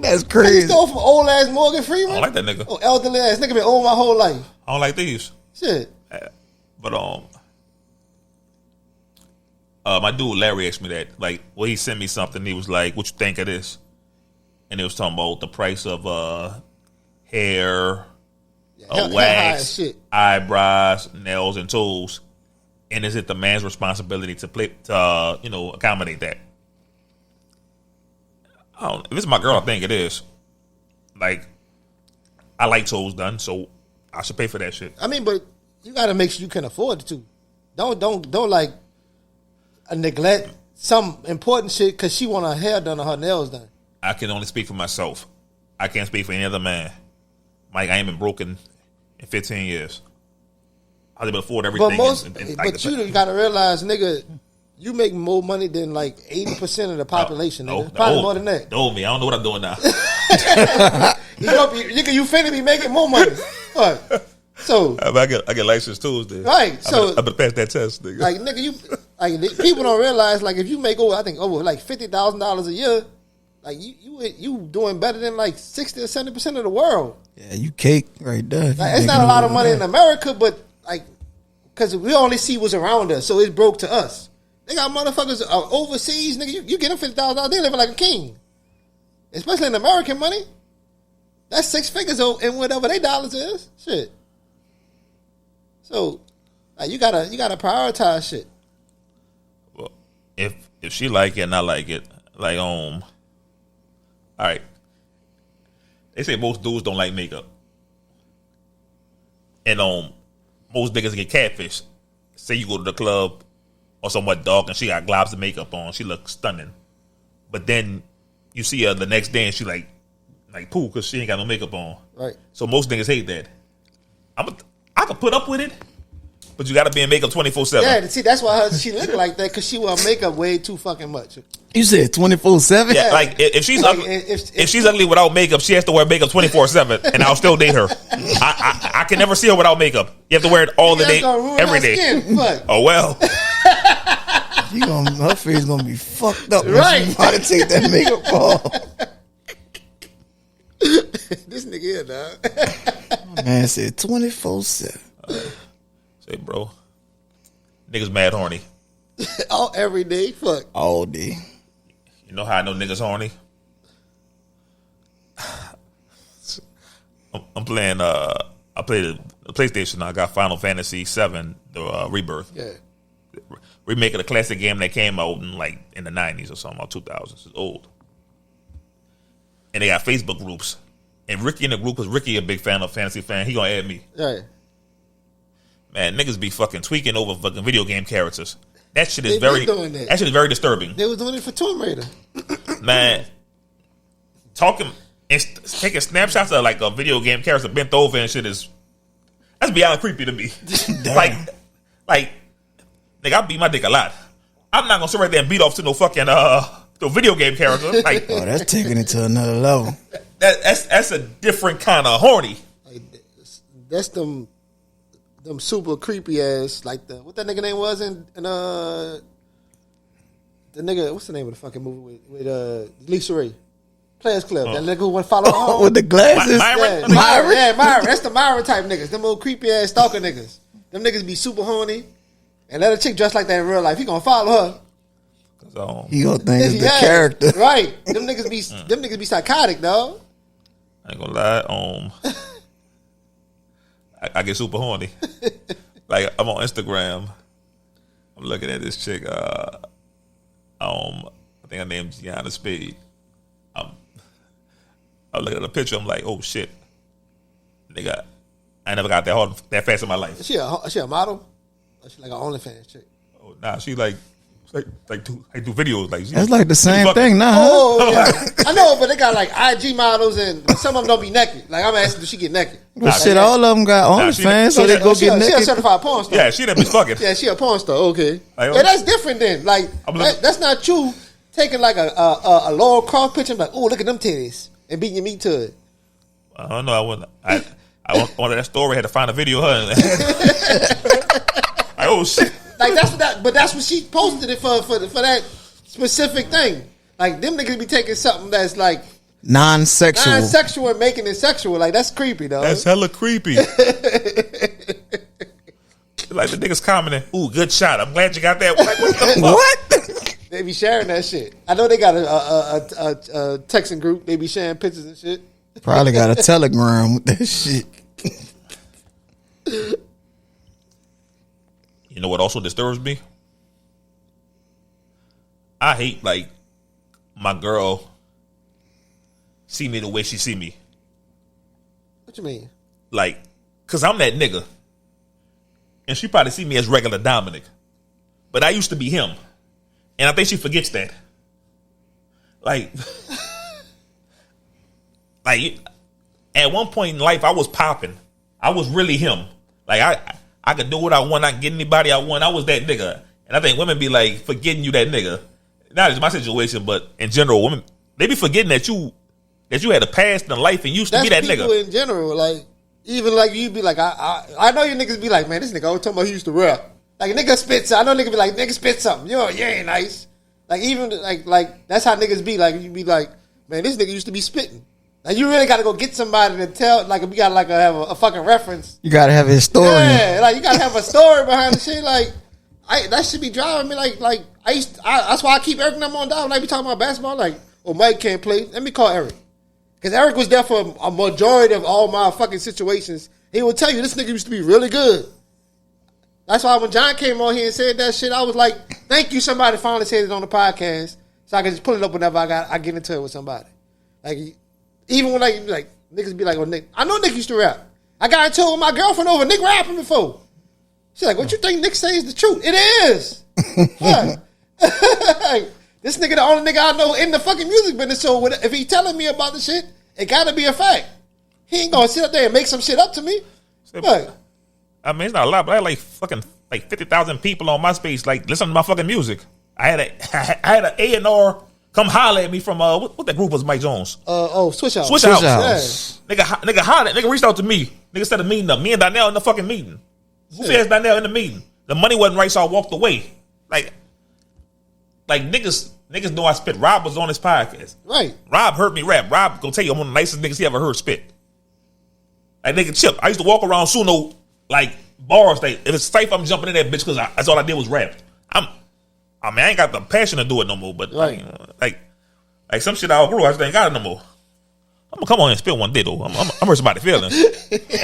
That's crazy. He stole from old ass Morgan Freeman. I don't like that nigga. Oh, elderly ass nigga been old my whole life. I don't like thieves. Shit. But my dude Larry asked me that. Like, well, he sent me something. He was like, "What you think of this?" And it was talking about the price of hair, wax, eyebrows, nails, and tools. And is it the man's responsibility to accommodate that? If it's my girl, I think it is. Like, I like toes done, so I should pay for that shit. I mean, but you got to make sure you can afford it too. Don't like neglect some important shit because she want her hair done or her nails done. I can only speak for myself. I can't speak for any other man. Mike, I ain't been broken in 15 years. I've been afford everything. But you got to realize, nigga, you make more money than like 80% of the population. Nigga. Probably more than that. Don't me. I don't know what I'm doing now. you finna be making more money. What? So I get licensed Tuesday. Right. So I better pass that test, nigga. Like, nigga, people don't realize, like, if you make over like $50,000 a year, like you doing better than like 60 or 70% of the world. Yeah, you cake right there. Like, it's not a lot of money in America, but like, because we only see what's around us, so it's broke to us. They got motherfuckers overseas, nigga. You get them $50,000, they living like a king. Especially in American money. That's 6 figures in whatever they dollars is. Shit. So, like, you gotta prioritize shit. Well, if she like it and I like it, like all right. They say most dudes don't like makeup, and most niggas get catfish. Say you go to the club or somewhat dark and she got globs of makeup on, she looks stunning, but then you see her the next day and she like poo because she ain't got no makeup on. Right. So most niggas hate that. I could put up with it, but you got to be in makeup 24/7. Yeah, see, that's why she look like that, because she wear makeup way too fucking much. You said 24/7? Yeah, like if she's ugly, if she's ugly without makeup, she has to wear makeup 24/7, and I'll still date her. I can never see her without makeup. You have to wear it all the day, every day. Oh well. Her face gonna be fucked up when right. she about to take that makeup off. This nigga here, dog. Man said 24/7. Say, bro, niggas mad horny. Every day, fuck. All day. You know how I know niggas horny? I'm playing. I played the PlayStation. I got Final Fantasy VII, the Rebirth. Yeah. Remake of the classic game that came out in the 90s or something, or 2000s. It's old. And they got Facebook groups. And Ricky in the group, because Ricky a big fan of fantasy fan, he gonna add me. Right. Man, niggas be fucking tweaking over fucking video game characters. That shit is very disturbing. They was doing it for Tomb Raider. Man, talking and taking snapshots of like a video game character bent over and shit that's beyond creepy to me. like Nigga, I beat my dick a lot. I'm not gonna sit right there and beat off to no fucking no video game character. Like, Oh, that's taking it to another level. That's a different kind of horny. Like, that's them super creepy ass, like what that nigga name was in the nigga, what's the name of the fucking movie with Lisa Ray? Players Club. That nigga who went follow home. With the glasses. Myron? Yeah, Myron. That's the Myron type niggas. Them old creepy ass stalker niggas. Them niggas be super horny. And let a chick dress like that in real life. He gonna follow her. He gonna think it's the character. Right. Them niggas be psychotic, dog. I ain't gonna lie. I get super horny. Like, I'm on Instagram. I'm looking at this chick. I think her name's Gianna Spade. I'm looking at a picture. I'm like, oh shit, nigga, I never got that fast in my life. Is she a model? Or she like an OnlyFans chick? Oh nah, she do videos like. That's like the same thing now. Oh yeah, I know, but they got like IG models and some of them don't be naked. Like I'm asking, does she get naked? Well, shit, all of them got OnlyFans, so they go get naked. She a certified porn star. Yeah, she that bitch fucking. Yeah, she a porn star. Okay, Like, yeah, that's different then. Like that's not you taking like a lower cross picture and like, oh, look at them titties and beating your meat to it. I don't know. I wanted that story. Had to find a video of her. Like, oh shit. Like that's what she posted it for that specific thing. Like them niggas be taking something that's like non-sexual and making it sexual. Like that's creepy, though. That's hella creepy. Like the niggas commenting, "Ooh, good shot. I'm glad you got that." Like, what the fuck? What? They be sharing that shit. I know they got a texting group. They be sharing pictures and shit. Probably got a Telegram with that shit. You know what also disturbs me? I hate like my girl see me the way she see me. What you mean? Like, cause I'm that nigga, and she probably see me as regular Dominic, but I used to be him, and I think she forgets that. Like, like at one point in life, I was popping. I was really him. Like I could do what I want. I could get anybody I want. I was that nigga. And I think women be like forgetting you that nigga. Not just my situation, but in general, women, they be forgetting that you had a past in life and used to be that nigga. People in general, like even like you be like, I know you niggas be like, man, this nigga always talking about he used to rap. Like nigga spits. I know nigga be like, nigga spit something. You ain't nice. Like even like that's how niggas be. Like you be like, man, this nigga used to be spitting. Like you really got to go get somebody to tell. Like we got to have a fucking reference. You got to have his story. Yeah, like you got to have a story behind the shit. Like that should be driving me. Like that's why I keep Eric and them on down. Like we talking about basketball. Like, oh, Mike can't play. Let me call Eric because Eric was there for a majority of all my fucking situations. He would tell you this nigga used to be really good. That's why when John came on here and said that shit, I was like, thank you. Somebody finally said it on the podcast, so I can just pull it up whenever I get into it with somebody. Like. Even when like niggas be like, oh, Nick, I know Nick used to rap. I got into it with my girlfriend over Nick rapping before. She's like, what you think Nick say is the truth? It is. This nigga the only nigga I know in the fucking music business. So if he telling me about the shit, it gotta be a fact. He ain't gonna sit up there and make some shit up to me. What? I mean, it's not a lot, but I had like fucking 50,000 people on MySpace like listening to my fucking music. I had an A&R come holler at me from what that group was, Mike Jones. Switch House. Switch House. Yeah. Nigga hollered. Nigga reached out to me. Nigga set a meeting up. Me and Donnell in the fucking meeting. Who says Donnell in the meeting? The money wasn't right, so I walked away. Like niggas know I spit. Rob was on his podcast. Right. Rob heard me rap. Rob gonna tell you I'm one of the nicest niggas he ever heard spit. Like nigga Chip. I used to walk around Suno like bars. If it's safe, I'm jumping in that bitch because that's all I did was rap. I ain't got the passion to do it no more, but right. like some shit I outgrew, I just ain't got it no more. I'm gonna come on and spill one day though. I'm hurt somebody's feelings.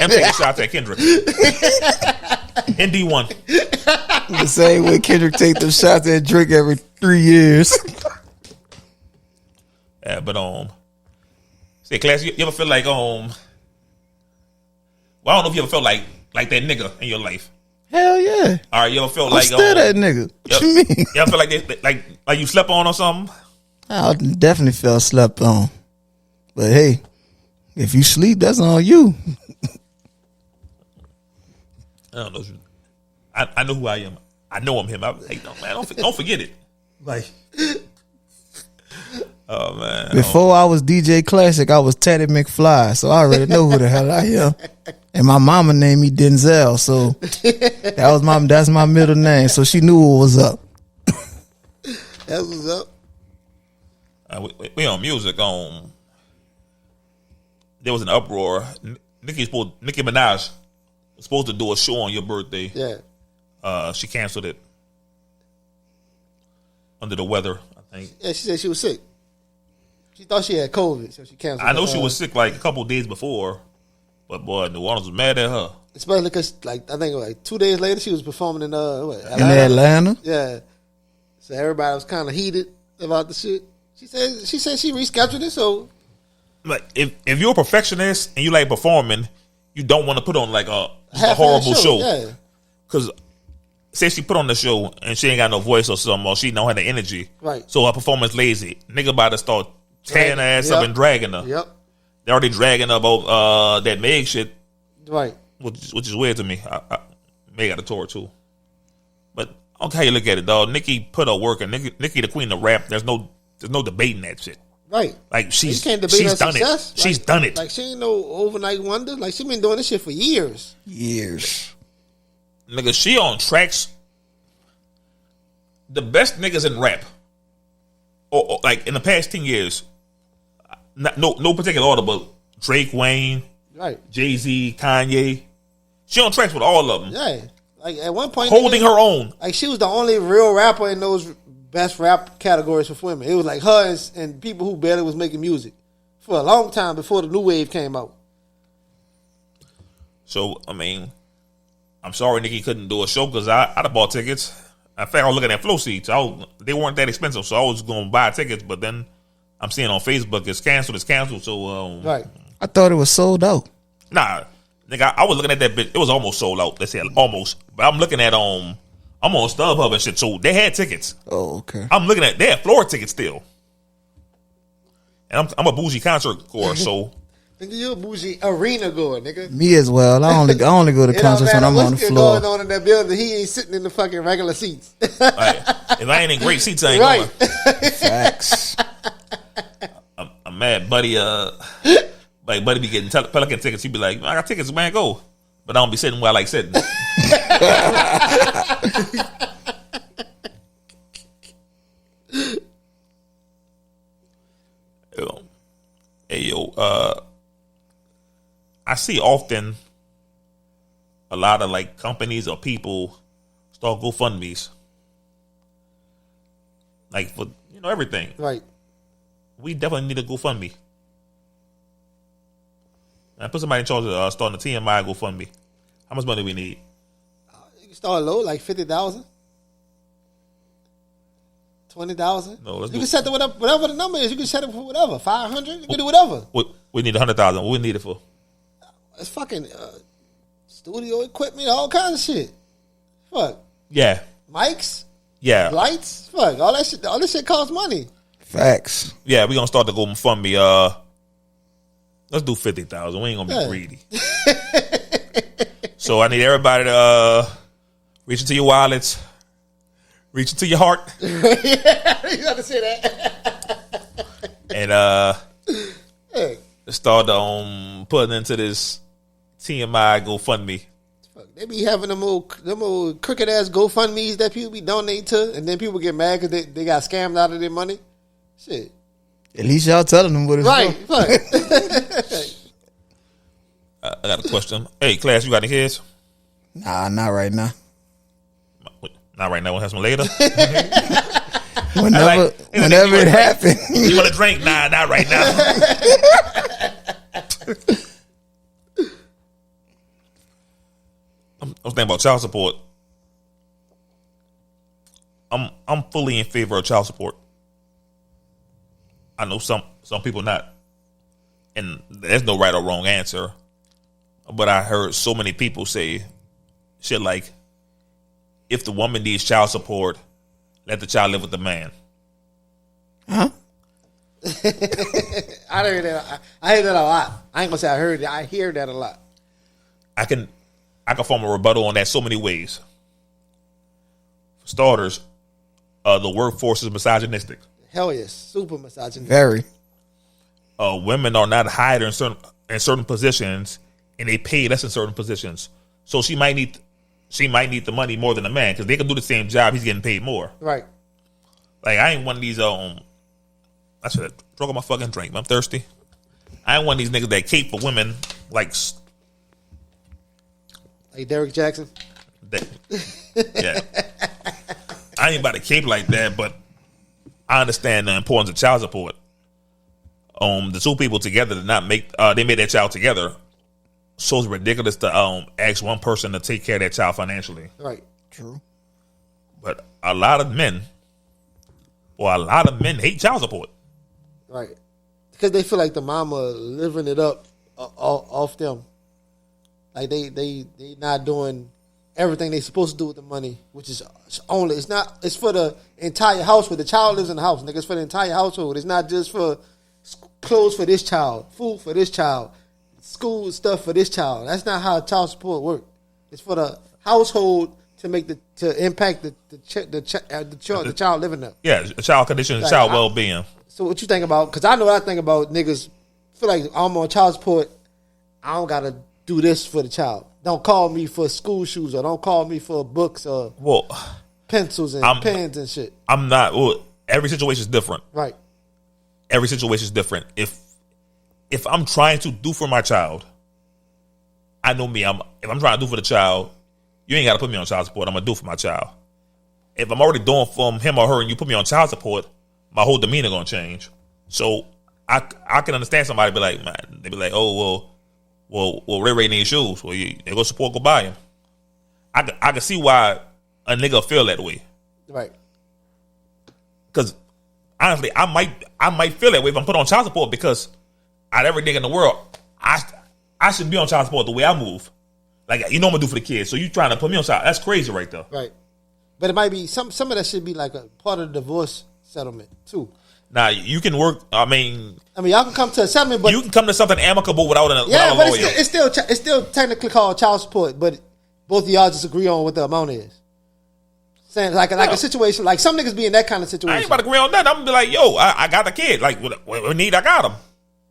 I'm taking shots at Kendrick. In D1. The same way Kendrick take them shots at Drake every 3 years. Yeah, but say class, you ever feel like well, I don't know if you ever felt like that nigga in your life. Hell yeah. All right, you ever feel I'm like still that nigga. What you mean? You ever feel like you slept on or something? I definitely felt slept on. But hey, if you sleep, that's on you. I don't know. I know who I am. I know I'm him. I'm like, no, man, don't forget it. Like, oh man. Before I was DJ Klasik, I was Teddy McFly, so I already know who the hell I am. And my mama named me Denzel, so that's my middle name. So she knew what was up. That's what's up. We on music. There was an uproar. Nicki Minaj was supposed to do a show on your birthday. Yeah. She canceled it. Under the weather, I think. Yeah, she said she was sick. She thought she had COVID, so she canceled. I know she was sick like a couple of days before, but boy, New Orleans was mad at her. Especially because, like, I think like 2 days later, she was performing in Atlanta. In Atlanta? Yeah. So everybody was kind of heated about the shit. She said she rescheduled it. So, like, if you're a perfectionist and you like performing, you don't want to put on like a half-ass horrible show. Yeah. Because say she put on the show and she ain't got no voice or something, or she don't have the energy, Right. So her performance lazy. Nigga about to start tearing her ass up and dragging her. Yep. They already dragging her about that Meg shit, Right. which is weird to me. Meg got a tour too, but okay, how you look at it, dog. Nicki put her work, and Nicki the queen of rap. There's no debating that shit. Right. Like she's you can't debate her done success. it. She's done it. Like she ain't no overnight wonder. Like she been doing this shit for years. Nigga, she on tracks. The best niggas in rap, or like in the past 10 years, no particular order, but Drake, Wayne, Right. Jay-Z, Kanye. She on tracks with all of them. Yeah. Like at one point, Holding her own. Like she was the only real rapper in those best rap categories for women. It was like her and people who barely was making music for a long time before the new wave came out. So, I mean, I'm sorry Nicki couldn't do a show because I'd have bought tickets. In fact, I was looking at flow seats. They weren't that expensive, so I was going to buy tickets. But then I'm seeing on Facebook it's canceled. So, Right. I thought it was sold out. Nah, nigga, I was looking at that bitch. It was almost sold out. Let's say almost. But I'm looking at I'm on StubHub and shit. So they had tickets. Oh, okay. I'm looking at they had floor tickets still. And I'm a bougie concert goer, so. Nigga, you a bougie arena goer, nigga. Me as well. I only go to concerts when I'm on the floor. Going on in that building, he ain't sitting in the fucking regular seats. Right. If I ain't in great seats, I ain't Right. going. Facts. I'm mad, buddy. Like buddy be getting Pelican tickets. He be like, I got tickets, man, go. But I don't be sitting where I like sitting. Hey yo, I see often a lot of like companies or people start GoFundMe's, like for everything. Right. We definitely need a GoFundMe. I put somebody in charge of starting a TMI GoFundMe. How much money do we need? You can start low, like 50,000. 20,000. No, let's you do- can set it whatever the number is. You can set it for whatever. 500. You can do whatever. We need 100,000. What we need it for? It's fucking studio equipment, all kinds of shit. Fuck. Yeah, Mics, yeah, lights, fuck. All that shit. All this shit costs money. Facts. yeah. We gonna start the GoFundMe. Let's do 50,000. We ain't gonna be Yeah. greedy. So I need everybody to reach into your wallets, reach into your heart, You got to say that. and start putting into this TMI GoFundMe. Fuck, they be having them old crooked ass GoFundMe's that people be donating to, and then people get mad because they got scammed out of their money. Shit. At least y'all telling them what it's Right. for. Fuck. I got a question. Hey, class, you got any kids? Nah, not right now. Not right now. We'll have some later. Whenever it happens. You want to drink? Nah, not right now. I was thinking about child support. I'm fully in favor of child support. I know some people not, and there's no right or wrong answer. But I heard so many people say shit like, if the woman needs child support, let the child live with the man. Huh? I heard that. I hear that a lot. I ain't gonna say I heard it. I hear that a lot. I can form a rebuttal on that so many ways. starters, the workforce is misogynistic. Hell yes, super misogynistic. Very. Women are not hired in certain positions, and they pay less in certain positions. So she might need the money more than a man because they can do the same job. He's getting paid more. Right. Like I ain't one of these. I should have drunk my fucking drink. I'm thirsty. I ain't one of these niggas that cape for women like Derek Jackson. Yeah. I ain't about to cape like that, but I understand the importance of child support. The two people together did not make. They made that child together. So it's ridiculous to ask one person to take care of that child financially. Right. True. But a lot of men hate child support. Right. Because they feel like the mama living it up off them. Like they not doing everything they supposed to do with the money, which is it's for the entire household. The child lives in the house, nigga. It's for the entire household. It's not just for clothes for this child, food for this child, school stuff for this child. That's not how child support works. It's for the household to impact the child living there. Yeah, child condition, like, child well being. So what you think about? Because I know what I think about niggas. Feel like I'm on child support. I don't gotta do this for the child. Don't call me for school shoes or don't call me for books or pencils and pens and shit. I'm not. Well, every situation is different. Right. Every situation is different. If I'm trying to do for my child, I know me. If I'm trying to do for the child, you ain't got to put me on child support. I'm gonna do for my child. If I'm already doing for him or her, and you put me on child support, my whole demeanor gonna change. So I can understand somebody be like, man, they be like, oh well, Ray needs shoes. Well, they go support, go buy him. I can see why a nigga feel that way. Right. Because honestly, I might feel that way if I'm put on child support because out of every nigga in the world, I should be on child support the way I move. Like, you know what I'm gonna do for the kids, so you trying to put me on child? That's crazy, right there. Right. But it might be some of that should be like a part of the divorce settlement too. Now you can work. I mean, y'all can come to a settlement, but you can come to something amicable without a lawyer. It's still technically called child support, but both of y'all just agree on what the amount is. Saying like a situation, like some niggas be in that kind of situation. I ain't about to agree on that. I'm gonna be like, yo, I got the kid. Like, what need, I got him.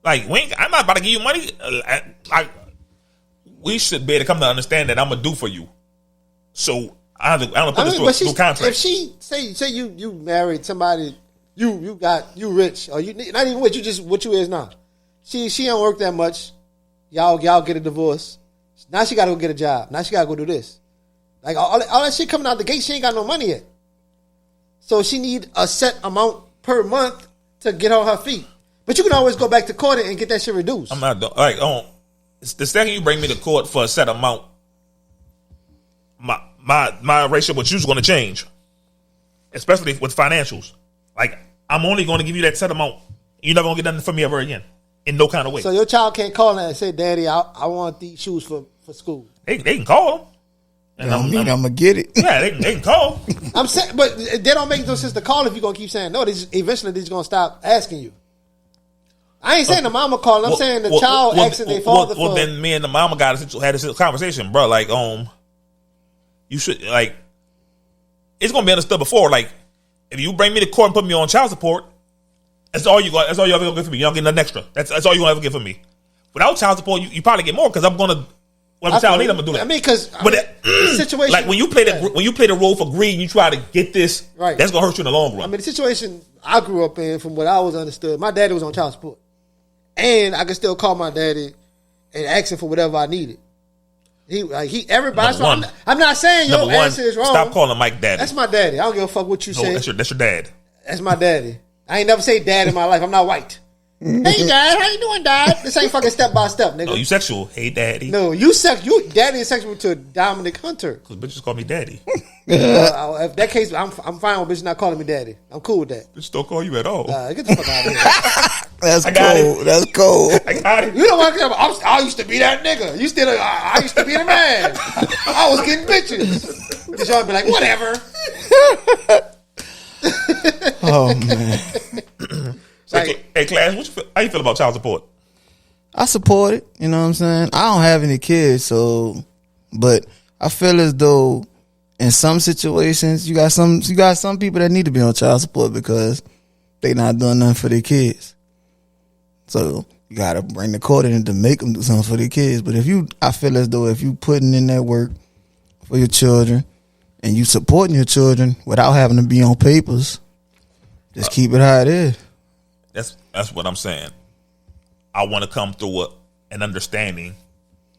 Like, I'm not about to give you money. Like, we should be able to come to understand that I'm gonna do for you. So I don't put this through contract. If she say you married somebody, you rich, or you not even rich, you just what you is now. She don't work that much. Y'all get a divorce. Now she got to go get a job. Now she got to go do this. Like all that shit coming out the gate, she ain't got no money yet. So she need a set amount per month to get on her feet. But you can always go back to court and get that shit reduced. I'm not like the second you bring me to court for a set amount, my ratio with you is going to change, especially with financials. Like, I'm only going to give you that set amount. You're not going to get nothing from me ever again, in no kind of way. So your child can't call and say, "Daddy, I want these shoes for school." They can call them. And I'm gonna get it. Yeah, they can call. I'm saying, but they don't make no sense to call if you're gonna keep saying no. Eventually, they're just gonna stop asking you. I ain't saying the mama calling. I'm saying the child asking their father for. Well, then me and the mama had this conversation, bro. Like, you should like. It's gonna be understood before. Like, if you bring me to court and put me on child support, that's all you got. That's all you ever gonna get for me. You don't get nothing extra. That's all you gonna ever get from me. Without child support, you probably get more because I'm gonna. When the child need, I'm gonna do that. I mean, because the situation, like when you play the role for greed, and you try to get this. Right. That's gonna hurt you in the long run. I mean, the situation I grew up in, from what I was understood, my daddy was on child support, and I could still call my daddy and ask him for whatever I needed. Everybody. So I'm not saying your answer is wrong. Stop calling Mike daddy. That's my daddy. I don't give a fuck what you say. That's your dad. That's my daddy. I ain't never say dad in my life. I'm not white. Hey dad, how you doing, dad? This ain't fucking step by step, nigga. No, you sexual. Hey daddy. No, daddy is sexual to Dominic Hunter. Cause bitches call me daddy. If that case, I'm fine with bitches not calling me daddy. I'm cool with that. Bitches don't call you at all. Get the fuck out of here. That's cool. That's cool. I got it. You know what? I used to be that nigga. You still? I used to be the man. I was getting bitches. Just y'all be like, whatever. Oh man. Hey, Class, how you feel about child support? I support it. You know what I'm saying? I don't have any kids, but I feel as though in some situations, you got some people that need to be on child support because they not doing nothing for their kids. So you gotta bring the court in to make them do something for their kids. But I feel as though if you putting in that work for your children and you supporting your children without having to be on papers, just keep it how it is. That's what I'm saying. I want to come through an understanding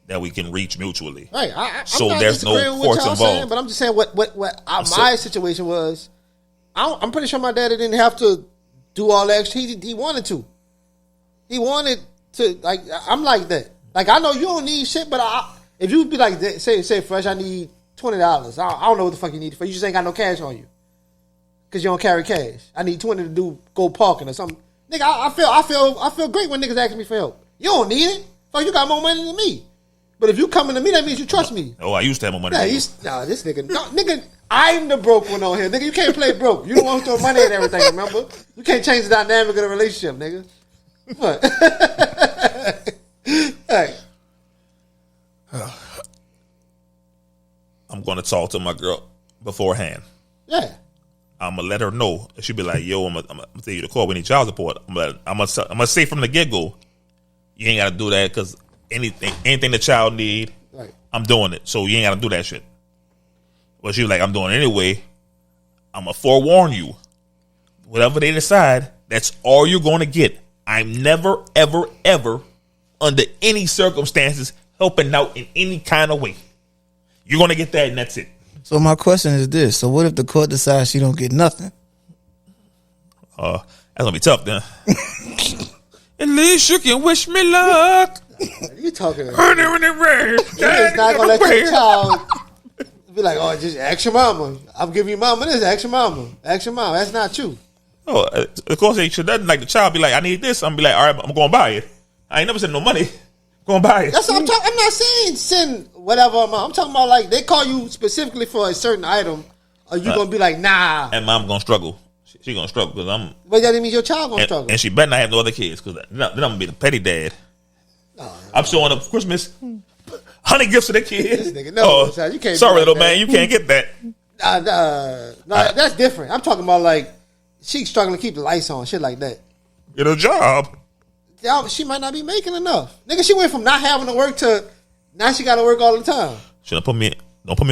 that we can reach mutually. Right. So I'm not there's no courts involved. Saying, but I'm just saying what my situation was. I'm pretty sure my daddy didn't have to do all that. He wanted to. He wanted to. Like, I'm like that. Like, I know you don't need shit, but if you be like, say Fresh, I need $20. I don't know what the fuck you need for. You just ain't got no cash on you because you don't carry cash. I need 20 to go parking or something. Nigga, I feel great when niggas ask me for help. You don't need it. Fuck, you got more money than me. But if you coming to me, that means you trust me. Oh, I used to have more money. Nah, this nigga, nigga, I'm the broke one on here. Nigga, you can't play broke. You don't want to throw money at everything, remember? You can't change the dynamic of the relationship, nigga. What? Hey. I'm going to talk to my girl beforehand. Yeah. I'm going to let her know. She'll be like, yo, I'm going to tell you to call. We need child support. I'm going to say from the get-go, you ain't got to do that because anything the child need, right, I'm doing it. So you ain't got to do that shit. But she was like, I'm doing it anyway. I'm going to forewarn you. Whatever they decide, that's all you're going to get. I'm never, ever, ever, under any circumstances, helping out in any kind of way. You're going to get that and that's it. So my question is this. So what if the court decides she don't get nothing? That's going to be tough then. At least you can wish me luck. You talking about it's not going to let your child be like, oh, just ask your mama. I'm giving you mama this. Ask your mama. Ask your mama. That's not you. Oh, of course they should. Like the child be like, I need this. I'm be like, all right, I'm going to buy it. I ain't never sent no money. Going to buy it. That's what I'm talking. I'm not saying send whatever amount. I'm talking about like they call you specifically for a certain item. Are you going to be like, nah? And mom going to struggle. She going to struggle because I'm. But that means your child going to struggle. And she better not have no other kids because then I'm going to be the petty dad. I'm showing up Christmas, honey gifts to the kids. This nigga, no, child, you can't. Sorry, little man, you can't get that. Nah, that's different. I'm talking about like she struggling to keep the lights on, shit like that. Get a job. She might not be making enough. Nigga, she went from not having to work to now she got to work all the time. Don't put me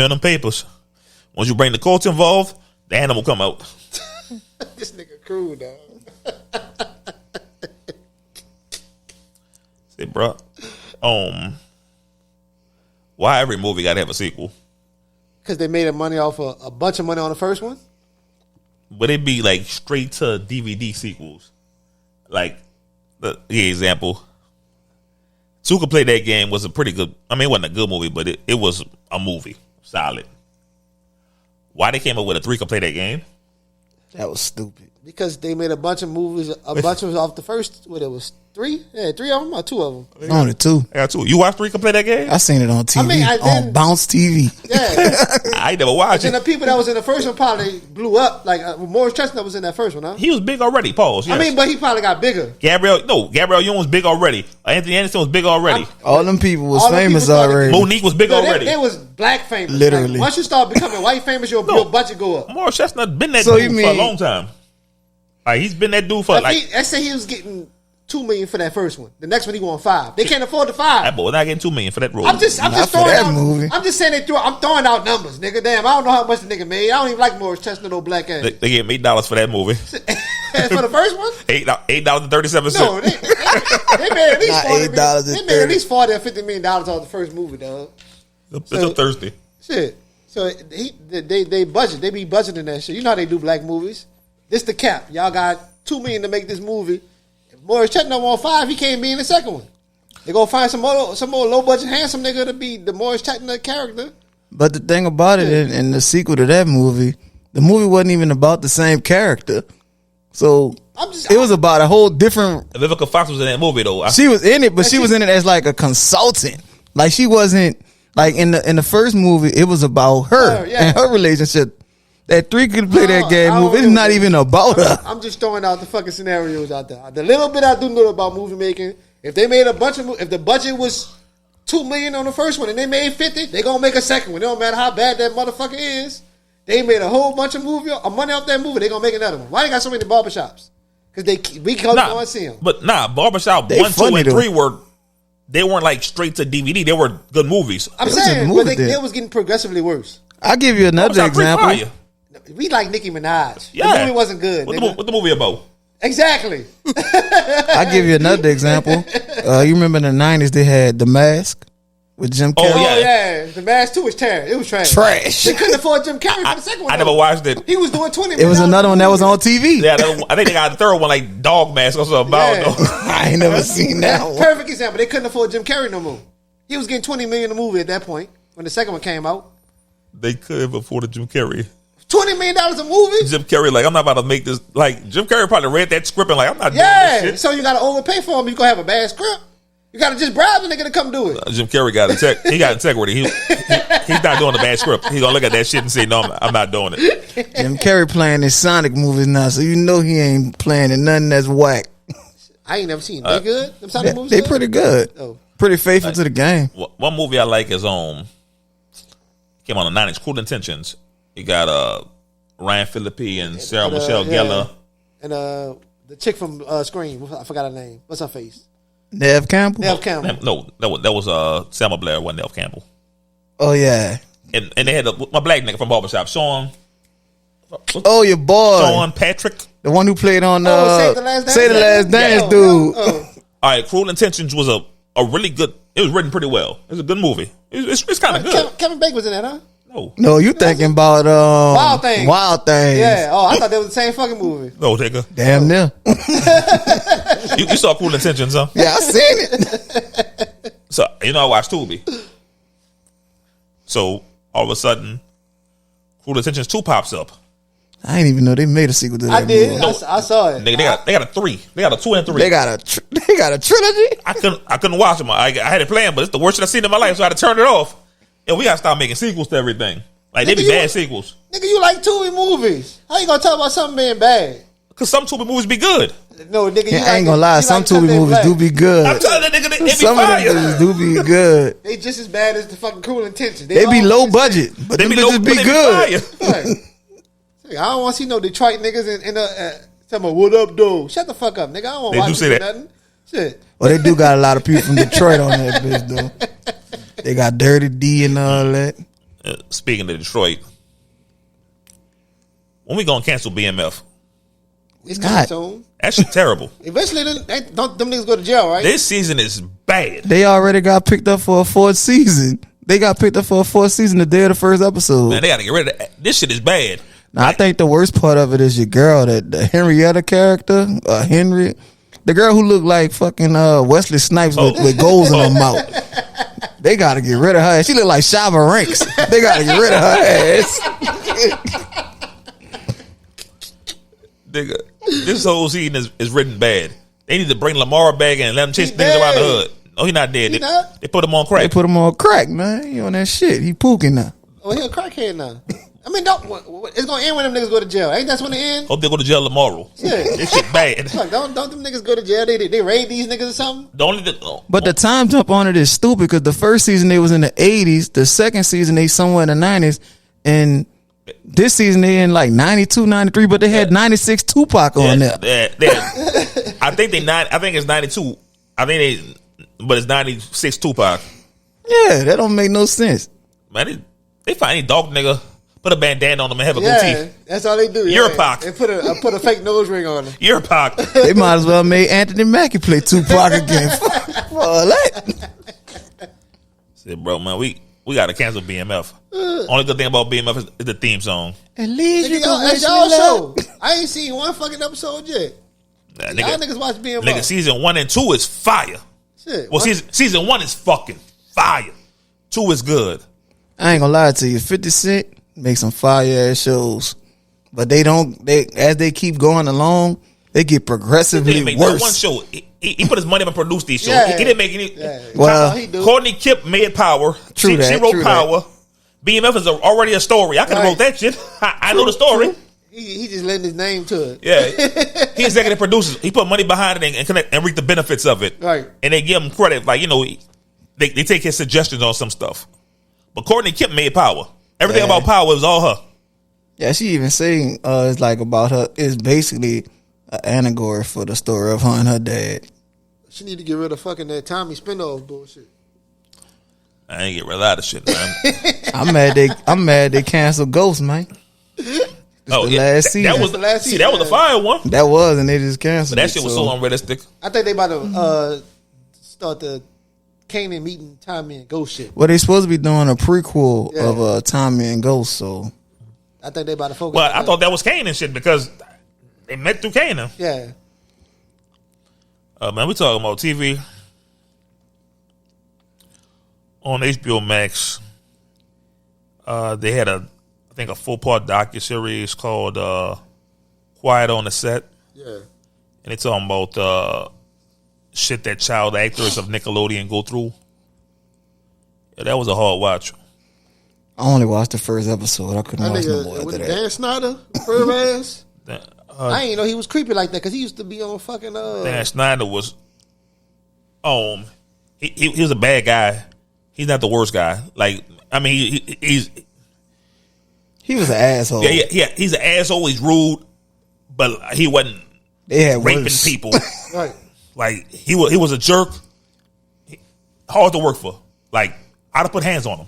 on them papers. Once you bring the courts involved, the animal come out. This nigga cool, dog. Say, bro, why every movie got to have a sequel? Because they made money off a bunch of money on the first one. But it be like straight to DVD sequels. Like the example, Two Could Play That Game was a pretty good. I mean, it wasn't a good movie, but it was a movie, solid. Why they came up with a Three Could Play That Game? That was stupid. Because they made a bunch of movies, a bunch of off the first. What it was 3? Yeah, 3 of them or 2 of them. Only 2. I got 2. You watched Three Could Play That Game? I seen it on TV. On Bounce TV. Yeah, I never watched it. And the people that was in the first one probably blew up. Like Morris Chestnut was in that first one, huh? He was big already. Pause. Yes. I mean, but he probably got bigger. Gabrielle Union was big already. Anthony Anderson was big already. All them people was famous already. Monique was big already. They was black famous. Literally. Like, once you start becoming white famous, your budget go up. Morris Chestnut been that dude for a long time. Like he's been that dude for let's say he was getting $2 million for that first one. The next one he going 5. They can't afford the 5. That boy not getting $2 million for that role. I'm just throwing out movie. I'm just saying I'm throwing out numbers, nigga. Damn, I don't know how much the nigga made. I don't even like Morris Chestnut or black ass. They gave him $8 for that movie. For the first one? $8.37. No, they made at least $40 million. They made at least $40 or $50 million off the first movie, dog. It's a Thursday. Shit. So they budget. They be budgeting that shit. You know how they do black movies. This the cap. Y'all got $2 million to make this movie. If Morris Chestnut want 5, he can't be in the second one. They gonna find some more low budget handsome nigga to be the Morris Chestnut character. But the thing about it, in the sequel to that movie, the movie wasn't even about the same character. So it was about a whole different. Vivica Fox was in that movie though. She was in it, but she was in it as like a consultant. Like she wasn't like in the first movie. It was about her and her relationship. That Three Could Play That Game movie. It's not even about her. I'm just throwing out the fucking scenarios out there. The little bit I do know about movie making, if they made a bunch of if the budget was $2 million on the first one and they made 50, they gonna make a second one. It don't matter how bad that motherfucker is. They made a whole bunch of money off that movie. They gonna make another one. Why they got so many barbershops? Because we come go and see them. But barbershop They 1, 2, and 3 they weren't like straight to DVD. They were good movies. I'm saying, but they was getting progressively worse. I'll give you another example. We like Nicki Minaj. Yeah. The movie wasn't good. What the movie about? Exactly. I'll give you another example. You remember in the 90s they had The Mask with Jim Carrey? Oh yeah. The Mask 2 was terrible. It was trash. They couldn't afford Jim Carrey for the second one. I never watched it. He was doing 20 It was another one that was on TV. Yeah, I think they got the third one like Dog Mask or something about. Yeah. I ain't never seen that one. Perfect example. They couldn't afford Jim Carrey no more. He was getting $20 million a movie at that point when the second one came out. They could have afforded Jim Carrey. $20 million a movie? Jim Carrey, like, I'm not about to make this. Like, Jim Carrey probably read that script and like, I'm not doing this shit. So you got to overpay for him. You gonna have a bad script. You got to just bribe the nigga to come do it. Jim Carrey got integrity. He's not doing the bad script. He's gonna look at that shit and say, no, I'm not doing it. Jim Carrey playing in Sonic movies now, so you know he ain't playing in nothing that's whack. I ain't never seen them. They good? Them Sonic movies They good? pretty good. Oh. Pretty faithful to the game. One movie I like is came on the 90s, Cruel Intentions. You got Ryan Phillippe and Sarah Michelle Gellar. And the chick from Scream, I forgot her name. What's her face? Nev Campbell? No, that was Selma Blair, wasn't Nev Campbell. Oh, yeah. And they had my black nigga from Barbershop, Sean. Oh, your boy. Sean Patrick. The one who played on Save the Last Dance? Save the Last Dance, Yeah. dude. Oh. All right, Cruel Intentions was a really good. It was written pretty well. It was a good movie. It's kind of good. Kevin Bacon was in that, huh? No, you thinking about Wild Things. Wild Things. Yeah. Oh, I thought that was the same fucking movie. No, nigga. Damn near. You saw Cruel Intentions, huh? Yeah, I seen it. So I watched Tubi. So all of a sudden, Cruel Intentions 2 pops up. I didn't even know they made a sequel to that I did. movie. I saw it. They got a 3. They got a 2 and 3. They got a trilogy. I couldn't watch them. I had it planned, but it's the worst shit I've seen in my life, so I had to turn it off. And we gotta start making sequels to everything. Like they be bad sequels. Nigga, you like Tubi movies? How you gonna talk about something being bad? Cause some Tubi movies be good. No, nigga, you I ain't gonna lie. Some Tubi movies do be good. I'm telling that nigga, they be Some of them fire. movies do be good. They just as bad as the fucking Cruel Intentions. They be low budget, but They them be low, bitches but be they good. fire. Right. I don't want to see no Detroit niggas in tell me what up, dude. Shut the fuck up, nigga. I don't want to watch do say that. nothing. Shit. Well, they do got a lot of people from Detroit on that bitch though. They got Dirty D and all that. Speaking of Detroit, when we gonna cancel BMF? It's not. coming soon. That shit terrible. Eventually, don't them niggas go to jail, right? This season is bad. They already got picked up for a 4th season. They got picked up for a 4th season the day of the first episode. Man, they gotta get rid of that. This shit is bad. Now, I think the worst part of it is your girl, the Henrietta character, Henry, the girl who looked like fucking Wesley Snipes with goals in her mouth. They got to get rid of her. She look like Shava Ranks. They got to get rid of her ass. Nigga, this whole season is written bad. They need to bring Lamar back and let him chase niggas around the hood. No, he not dead. They put him on crack. They put him on crack, man. He on that shit. He pooking now. Oh, he a crackhead now. I mean, it's gonna end when them niggas go to jail. Ain't that when it end? Hope they go to jail tomorrow. Yeah. This shit bad. Look, don't them niggas go to jail? They raid these niggas or something? But the time jump on it is stupid because the first season they was in the 80s. The second season they somewhere in the 90s. And this season they in like 92, 93, but they had 96 Tupac on there. I think it's 92. But it's 96 Tupac. Yeah, that don't make no sense. Man, they find any dog nigga, put a bandana on them and have a Yeah, goatee. that's all they do. You're yeah. Pac. They put a fake nose ring on him. You're Pac. They might as well make Anthony Mackie play Tupac again. For all that. Said, bro, man, we got to cancel BMF. Only good thing about BMF is the theme song. At least you can That's y'all show. I ain't seen one fucking episode yet. Nah, Y'all niggas watch BMF. Nigga, season 1 and 2 is fire. Shit. Well, season 1 is fucking fire. 2 is good. I ain't gonna lie to you. 50 Cent make some fire ass shows, but as they keep going along, they get progressively Make worse. one show. He put his money up and produced these shows. Yeah. He didn't make any. Yeah. Well, Courtney Kip made Power. True She that, wrote true Power. BMF is already a story. I could have Right. wrote that shit. I know the story. He just lending his name to it. Yeah, he executive produces. He put money behind it and reap the benefits of it. Right. And they give him credit, like they take his suggestions on some stuff. But Courtney Kemp made Power. Everything Yeah. about Power was all her. Yeah, she even saying it's like about her. It's basically an allegory for the story of her and her dad. She need to get rid of fucking that Tommy spinoff bullshit. I ain't get rid of that shit, man. I'm mad they canceled Ghost, man. Last season. That was the last season. That was the fire one. That was, and they just canceled. But that shit was so unrealistic. I think they about to start the Kanan meeting Tommy and Ghost shit. Well, they supposed to be doing a prequel of Tommy and Ghost, so I think they about to focus. Well, I thought that was Kanan shit because they met through Kanan. Yeah. Man, we talking about TV on HBO Max. They had I think a 4-part docuseries called Quiet on the Set. Yeah. And it's talking about shit that child actors of Nickelodeon go through. Yeah, that was a hard watch. I only watched the first episode. I couldn't watch no more after that. Dan Snyder, her ass. I ain't know he was creepy like that because he used to be on fucking. Dan Snyder was. He was a bad guy. He's not the worst guy. Like, I mean, he was an asshole. Yeah. He's an asshole. He's rude, but he wasn't raping people. Right. Like he was a jerk. Hard to work for. Like I'd have put hands on him.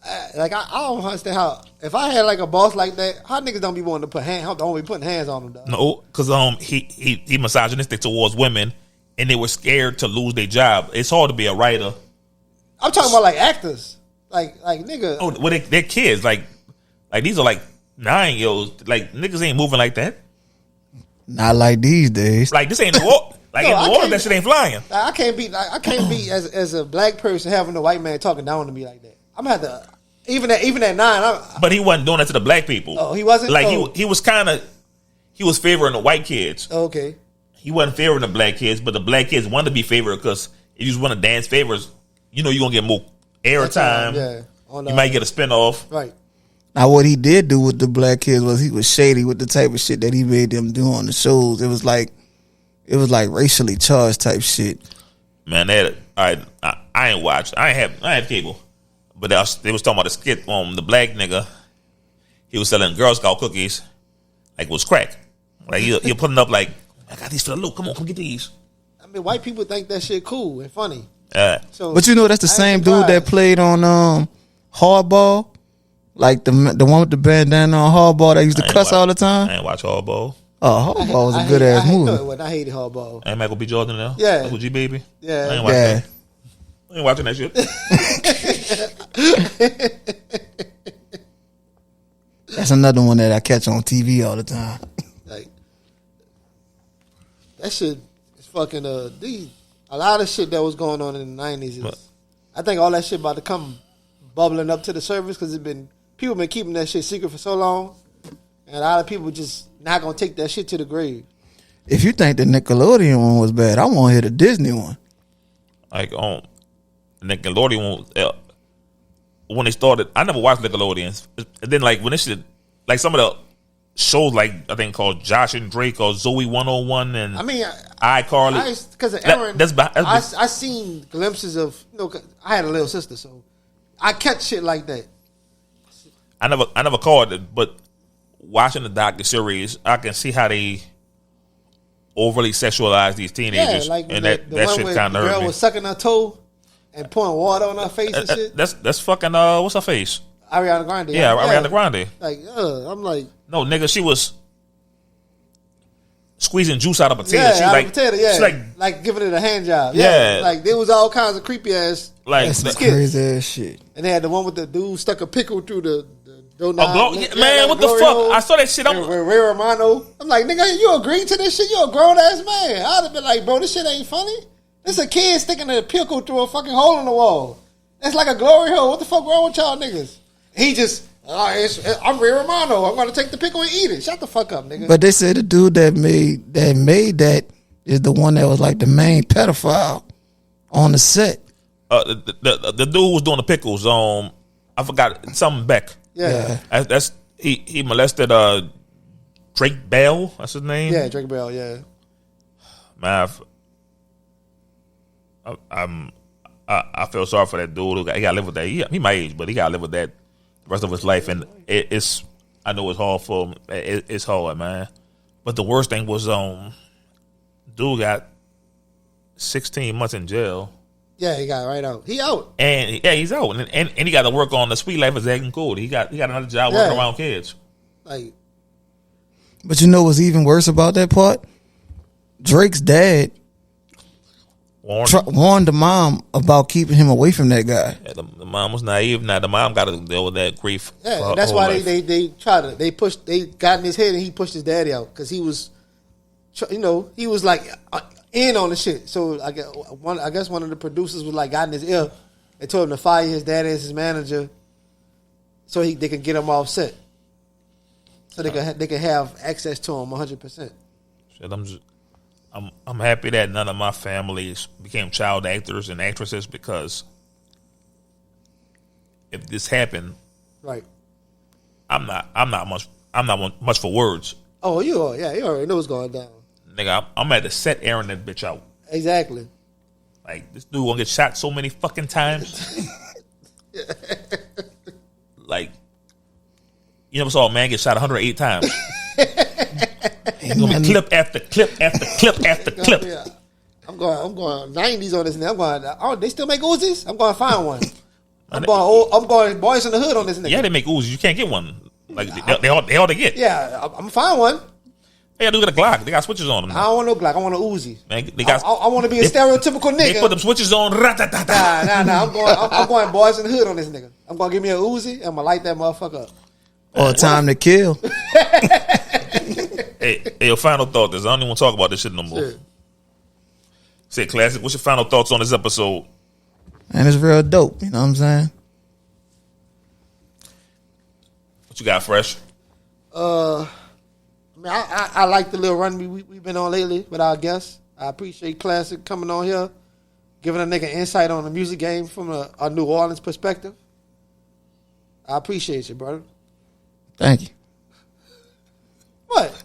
I don't understand how if I had like a boss like that, how niggas don't be wanting to put hands. Don't be putting hands on him though. No, because he misogynistic towards women, and they were scared to lose their job. It's hard to be a writer. I'm talking about like actors, like nigga. Oh, well, they're kids. Like these are like 9-year-olds. Like niggas ain't moving like that. Not like these days. Like this ain't New Orleans. Like in New Orleans, that shit ain't flying. I can't be as a black person having a white man talking down to me like that. I'm gonna have to even at 9. But he wasn't doing that to the black people. Oh, he wasn't. Like he was favoring the white kids. Okay. He wasn't favoring the black kids, but the black kids wanted to be favored because if you just want to dance favors, you know you're gonna get more airtime. Yeah. You might get a spinoff. Right. Now, what he did do with the black kids was he was shady with the type of shit that he made them do on the shows. It was like racially charged type shit. Man, I ain't watched. I ain't have cable, but they was talking about a skit on the black nigga. He was selling Girl Scout cookies, like it was crack. Like you're putting up like, I got these for the loot. Come get these. I mean, white people think that shit cool and funny. But you know that's the same dude that played on Hardball. Like the one with the bandana on Hardball that used to cuss all the time. I ain't watch Hardball. Oh, Hardball was a good ass movie. I hated Hardball. Ain't Michael B. Jordan now? Yeah. Michael G. Baby? Yeah. I ain't watching that. I ain't watching that shit. That's another one that I catch on TV all the time. Like that shit is fucking a lot of shit that was going on in the 90s is, I think all that shit about to come bubbling up to the surface because people been keeping that shit secret for so long, and a lot of people just not gonna take that shit to the grave. If you think the Nickelodeon one was bad, I want to hear the Disney one. Like on Nickelodeon, when they started, I never watched Nickelodeon. And then like when this shit, like some of the shows, like I think called Josh and Drake or Zoe 101 and I mean, iCarly. Because of Aaron, that's I seen glimpses of. I had a little sister, so I catch shit like that. I never called it, but watching the docuseries, I can see how they overly sexualize these teenagers, like and the that one shit where kind of the hurt girl me. was sucking her toe and pouring water on her face and shit. That's fucking what's her face? Ariana Grande. Yeah, Ariana Grande. Like, I'm like, no, nigga, she was squeezing juice out of potato. yeah, She out like, of potato, yeah, she like giving it a hand job. Yeah. Like there was all kinds of creepy ass like That's some skits. crazy ass shit. And they had the one with the dude stuck a pickle through the man, what the fuck? I saw that shit. Ray Romano. I'm like, nigga, you agreeing to this shit? You a grown ass man. I'd have been like, bro, this shit ain't funny. This a kid sticking a pickle through a fucking hole in the wall. That's like a glory hole. What the fuck wrong with y'all niggas? He just, I'm Ray Romano. I'm gonna take the pickle and eat it. Shut the fuck up, nigga. But they said the dude that made that is the one that was like the main pedophile on the set. The dude who was doing the pickles. I forgot something Beck. Yeah. That's he molested Drake Bell. That's his name. Yeah, Drake Bell. Yeah. Man, I feel sorry for that dude. He got to live with that. He my age, but he got to live with that the rest of his life. And it's I know it's hard for him. It's hard, man. But the worst thing was, dude got 16 months in jail. Yeah, he got right out. He out. And yeah, he's out. And he got to work on the sweet life of acting cool. He got another job working around kids. Like, but you know what's even worse about that part? Drake's dad warned the mom about keeping him away from that guy. Yeah, the mom was naive. Now the mom got to deal with that grief. Yeah, that's why they got in his head and he pushed his daddy out because he was, he was like in on the shit. So I guess one of the producers was like got in his ear and told him to fire his daddy as his manager, so they could get him offset, so they could have access to him 100%. Shit, I'm happy that none of my families became child actors and actresses, because if this happened, right, I'm not much for words. Oh, you already know what's going down. Nigga, I'm at the set airing that bitch out. Exactly. Like, this dude gonna get shot so many fucking times. Like, you never saw a man get shot 108 times. It's gonna be clip after clip after clip after clip. Yeah. I'm going 90s on this nigga. I'm going, they still make Uzis? I'm going to find one. I'm going Boys in the Hood on this nigga. Yeah, they make Uzis. You can't get one. Like, they all they get. Yeah, I'm going to find one. Hey, dude got a Glock. They got switches on them. I don't want no Glock. I want a Uzi. Man, I want to be a stereotypical nigga. They put them switches on. Nah. I'm going Boys in the Hood on this nigga. I'm going to give me a Uzi. I'm going to light that motherfucker up. Or Time to Kill. Hey, your final thought is, I don't even want to talk about this shit no more. Shit. Say, Klasik, what's your final thoughts on this episode? And it's real dope, you know what I'm saying? What you got, Fresh? I like the little run we've been on lately with our guests. I appreciate Klasik coming on here, giving a nigga insight on the music game from a New Orleans perspective. I appreciate you, brother. Thank you. What?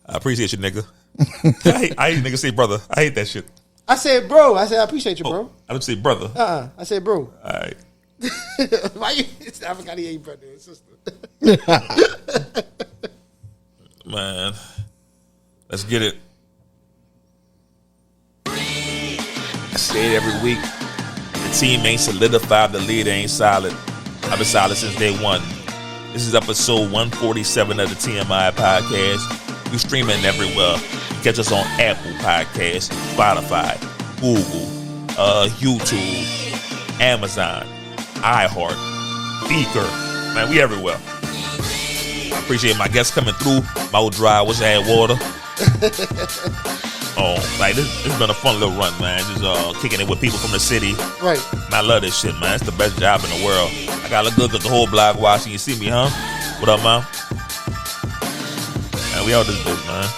I appreciate you, nigga. I hate niggas say brother. I hate that shit. I said bro. I said I appreciate you, bro. I would say brother. I said bro. All right. Why you? I forgot he ain't brother and sister. Man, let's get it. I say it every week. The team ain't solidified. The leader ain't solid. I've been solid since day one. This is episode 147 of the TMI podcast. We streaming everywhere. You catch us on Apple Podcasts, Spotify, Google, YouTube, Amazon, iHeart, Beaker. Man, we everywhere. I appreciate my guests coming through. My old dry, wish I had water. This has been a fun little run, man. Just kicking it with people from the city. Right. Man, I love this shit, man. It's the best job in the world. I gotta look good because the whole blog watching. You see me, huh? What up, man? Man, we all this bitch, man.